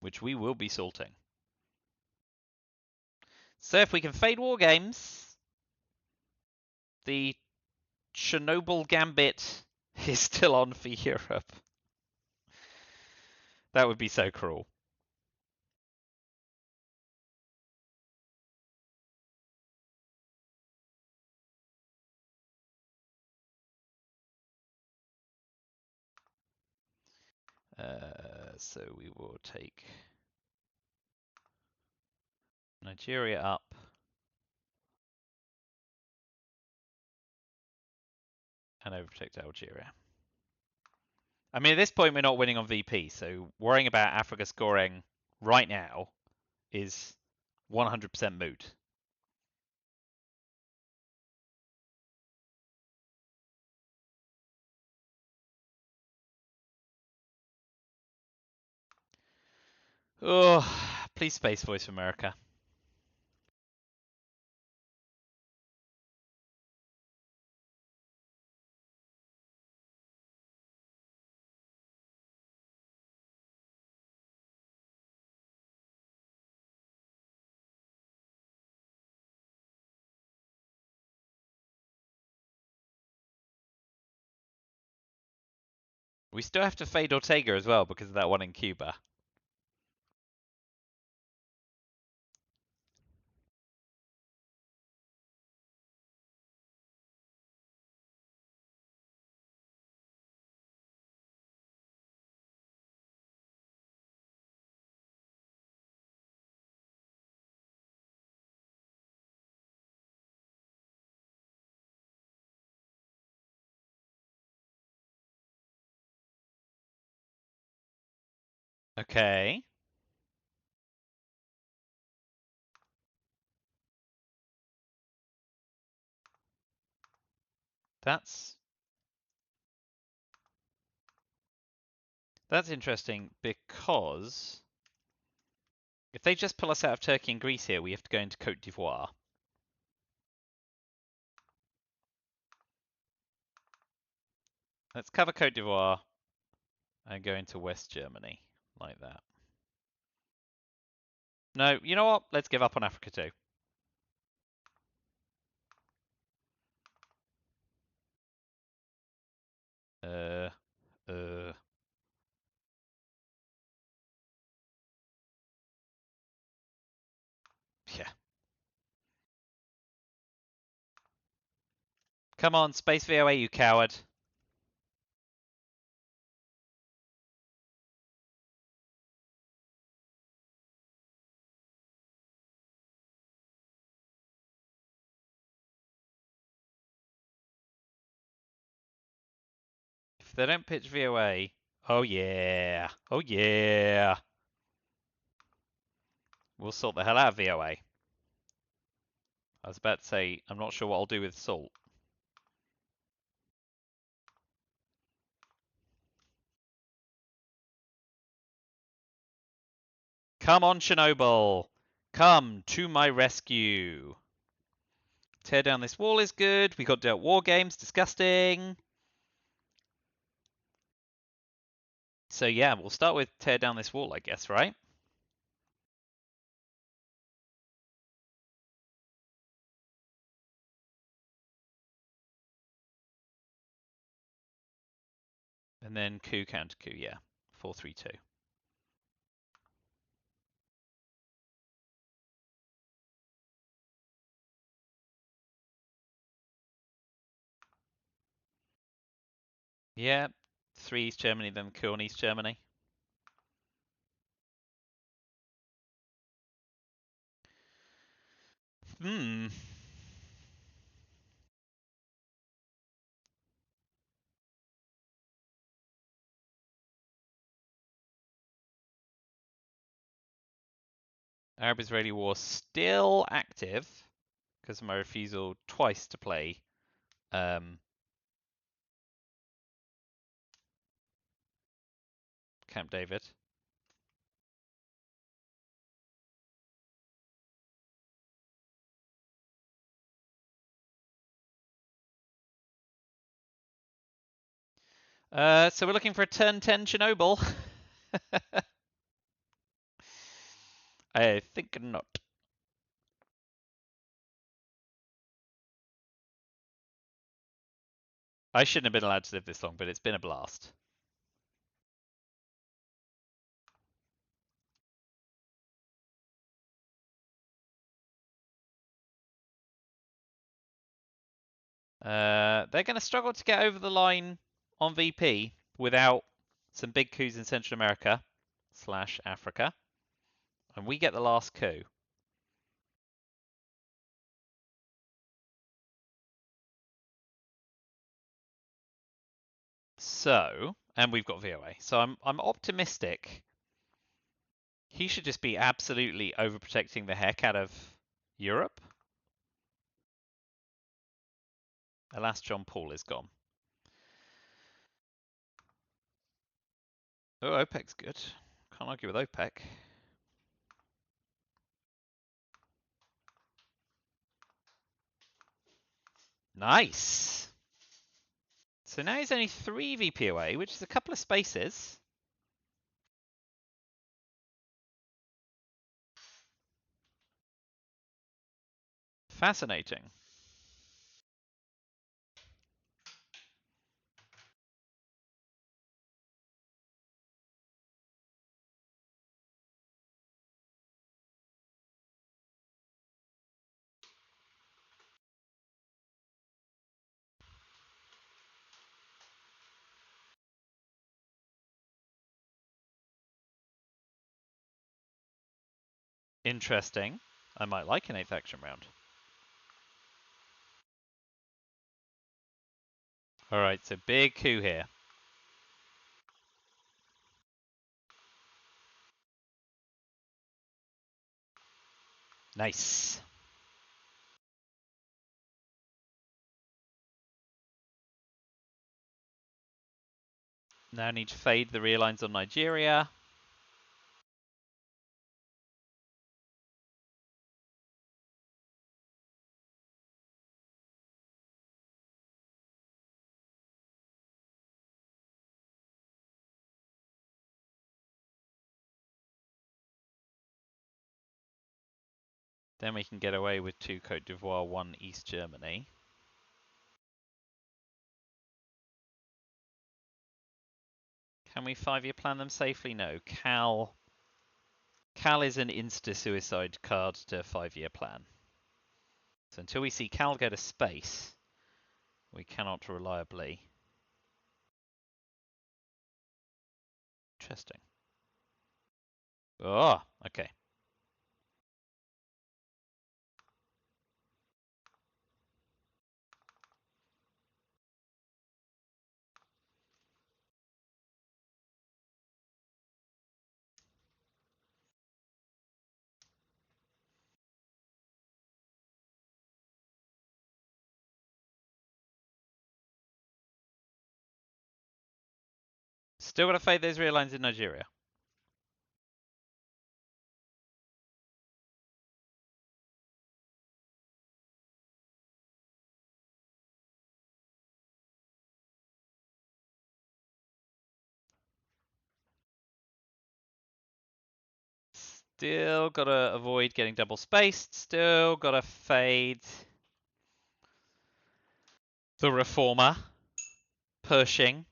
Speaker 1: which we will be salting. So if we can fade war games, the Chernobyl Gambit is still on for Europe. That would be so cruel. So we will take Nigeria up. And overprotect Algeria. I mean, at this point, we're not winning on VP, so worrying about Africa scoring right now is 100% moot. Oh, please space Voice of America. We still have to fade Ortega as well because of that one in Cuba. Okay. That's interesting because if they just pull us out of Turkey and Greece here, we have to go into Cote d'Ivoire. Let's cover Cote d'Ivoire and go into West Germany like that. No, you know what? Let's give up on Africa too. Uh, uh. Yeah. Come on, Space VOA, you coward. If they don't pitch VOA, oh yeah. Oh yeah. We'll sort the hell out of VOA. I was about to say, I'm not sure what I'll do with salt. Come on, Chernobyl. Come to my rescue. Tear down this wall is good. We got dealt war games. Disgusting. So yeah, we'll start with tear down this wall, I guess, right? And then coup, counter coup, yeah. 4-3-2. Yeah. 3 East Germany, then coup on East Germany. Hmm. Arab-Israeli war still active because of my refusal twice to play Camp David. So we're looking for a turn 10 Chernobyl. I think not. I shouldn't have been allowed to live this long, but it's been a blast. They're going to struggle to get over the line on VP without some big coups in Central America / Africa. And we get the last coup. So, and we've got VOA. So I'm optimistic. He should just be absolutely overprotecting the heck out of Europe. Alas, John Paul is gone. Oh, OPEC's good. Can't argue with OPEC. Nice. So now he's only 3 VP away, which is a couple of spaces. Fascinating. Interesting. I might like an 8th action round. Alright, so big coup here. Nice. Now need to fade the rear lines on Nigeria. Then we can get away with 2 Côte d'Ivoire, 1 East Germany. Can we 5-year plan them safely? No. Cal is an insta-suicide card to 5-year plan. So until we see Cal go to space, we cannot reliably. Interesting. Oh, okay. Still got to fade those rear lines in Nigeria. Still got to avoid getting double spaced. Still got to fade the reformer. Pershing.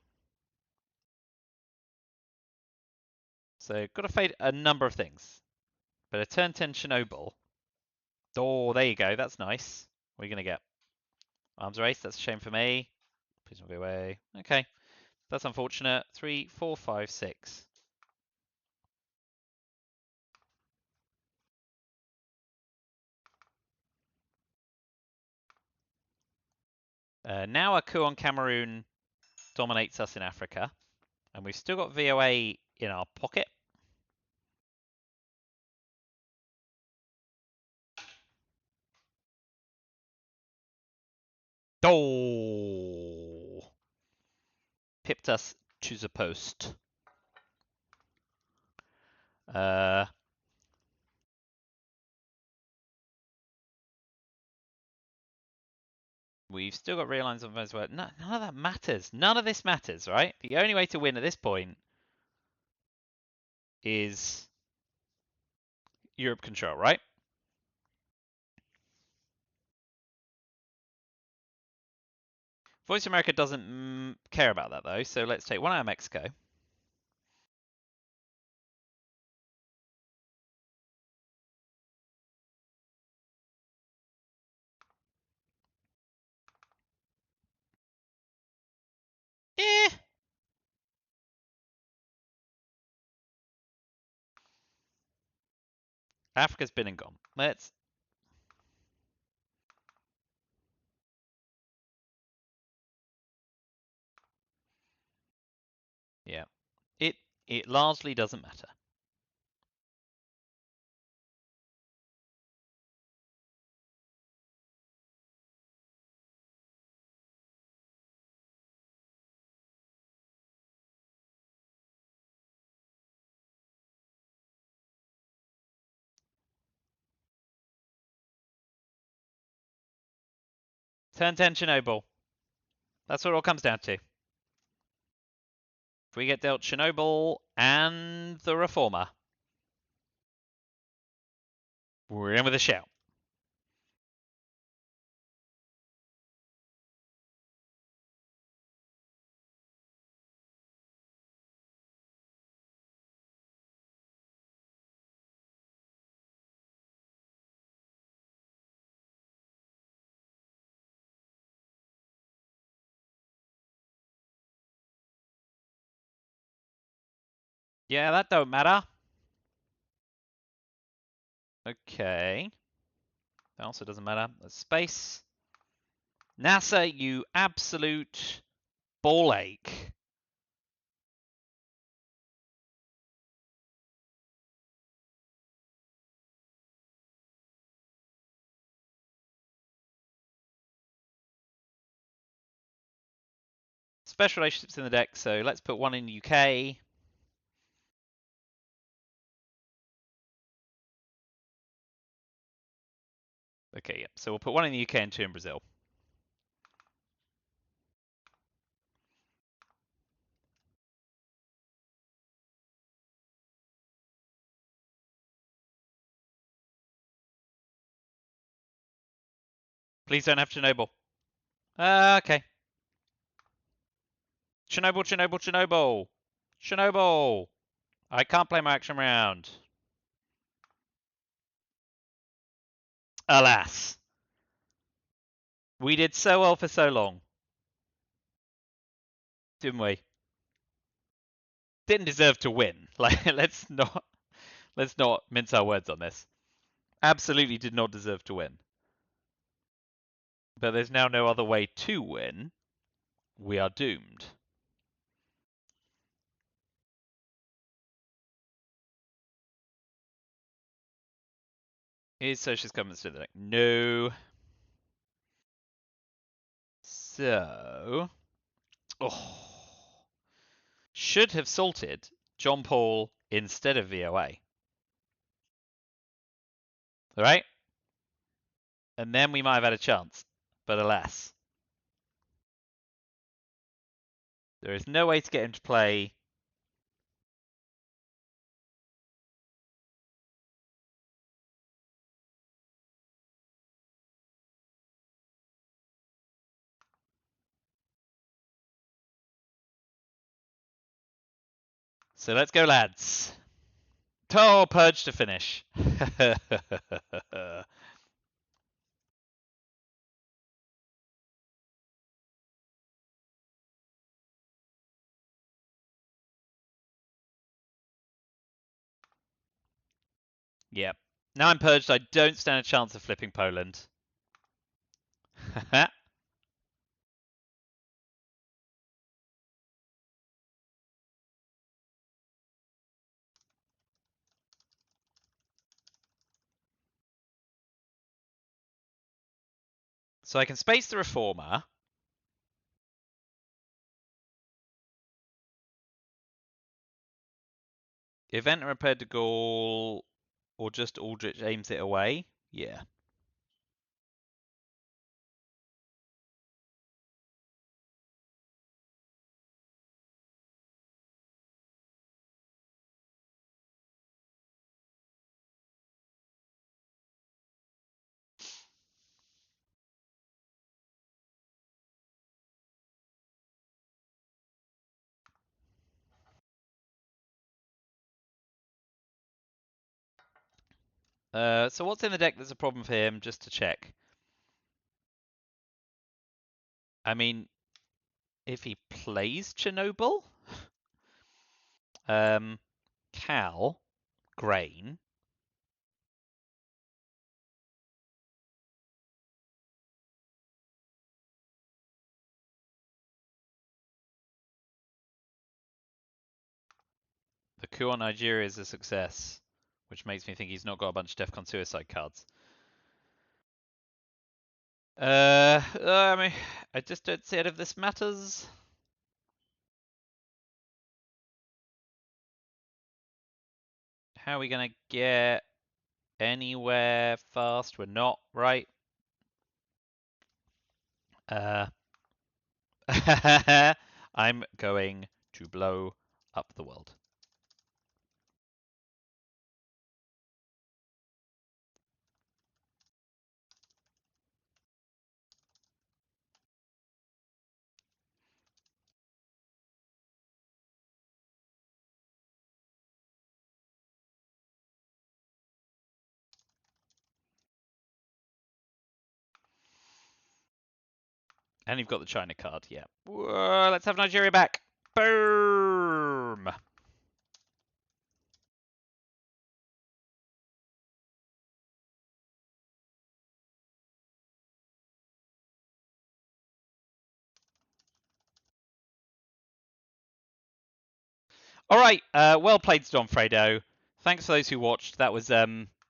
Speaker 1: So got to fade a number of things. But a turn 10 Chernobyl. Oh, there you go. That's nice. What are you going to get? Arms race. That's a shame for me. Please don't go away. Okay. That's unfortunate. 3, 4, 5, 6. Now a coup on Cameroon dominates us in Africa. And we've still got VOA in our pocket. Oh! Pipped us to the post. We've still got rear lines on Venezuela. None of that matters. None of this matters, right? The only way to win at this point is Europe control, right? Voice of America doesn't care about that, though, so let's take one out of Mexico. Eh. Africa's been and gone. Let's... Yeah. It largely doesn't matter. Turn 10 Chernobyl. That's what it all comes down to. If we get dealt Chernobyl and the Reformer, we're in with a shout. Yeah, that don't matter. Okay. That also doesn't matter. There's space. NASA, you absolute ball ache. Special relationships in the deck, so let's put one in the UK. Okay, yeah. So we'll put one in the UK and 2 in Brazil. Please don't have Chernobyl. Okay. Chernobyl, Chernobyl, Chernobyl. Chernobyl. I can't play my action round. Alas. We did so well for so long. Didn't we? Didn't deserve to win. Like, let's not mince our words on this. Absolutely did not deserve to win. But there's now no other way to win. We are doomed. Is Socialist government still there? No. So, should have salted John Paul instead of VOA. All right? And then we might have had a chance. But alas. There is no way to get him to play. So let's go, lads. Oh, Purge to finish. Yep. Now I'm purged, I don't stand a chance of flipping Poland. So I can space the Reformer. Event and repair de Gaulle, or just Aldrich aims it away. Yeah. So what's in the deck that's a problem for him, just to check? I mean, if he plays Chernobyl? Cal, Grain. The coup on Nigeria is a success, which makes me think he's not got a bunch of DEFCON suicide cards. I mean, I just don't see it if this matters. How are we gonna get anywhere fast? We're not, right? I'm going to blow up the world. And you've got the China card, yeah. Whoa, let's have Nigeria back. Boom! All right, well played, Don Fredo. Thanks for those who watched. That was a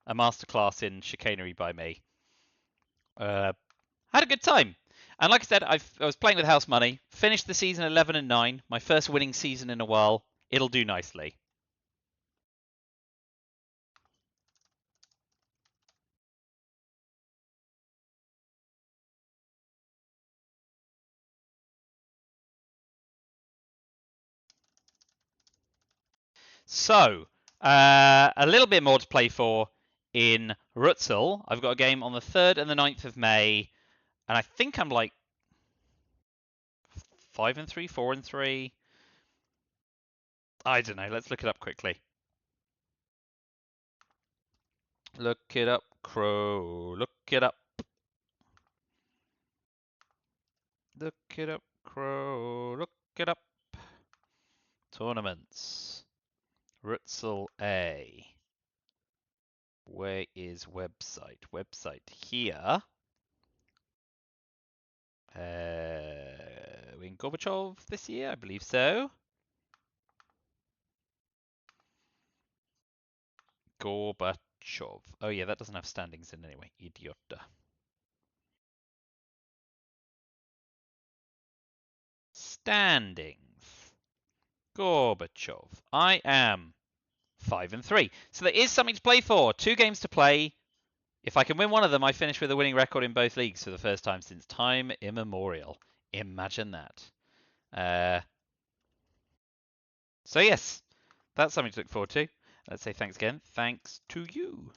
Speaker 1: masterclass in chicanery by me. Had a good time. And like I said, I was playing with house money. Finished the season 11 and 9. My first winning season in a while. It'll do nicely. So, a little bit more to play for in Rutzel. I've got a game on the 3rd and the 9th of May. And I think I'm like 5-3, 4-3. I don't know. Let's look it up quickly. Look it up, Crow. Look it up. Look it up, Crow. Look it up. Tournaments. Rutzel A. Where is website? Website here. Win Gorbachev this year? I believe so. Gorbachev. Oh yeah, that doesn't have standings in anyway. Idiota. Standings. Gorbachev. I am 5-3. So there is something to play for. 2 games to play. If I can win one of them, I finish with a winning record in both leagues for the first time since time immemorial. Imagine that. So yes, that's something to look forward to. Let's say thanks again. Thanks to you.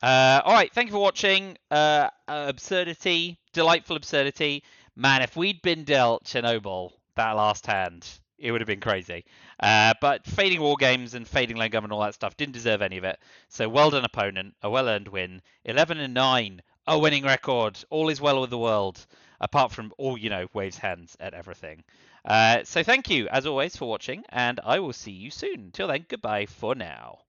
Speaker 1: All right, thank you for watching. Absurdity, delightful absurdity. Man, if we'd been dealt Chernobyl that last hand, it would have been crazy. But fading war games and fading lane gun and all that stuff didn't deserve any of it. So well done, opponent. A well-earned win. 11-9, a winning record. All is well with the world, apart from all waves hands at everything. So thank you as always for watching, and I will see you soon. Till then, goodbye for now.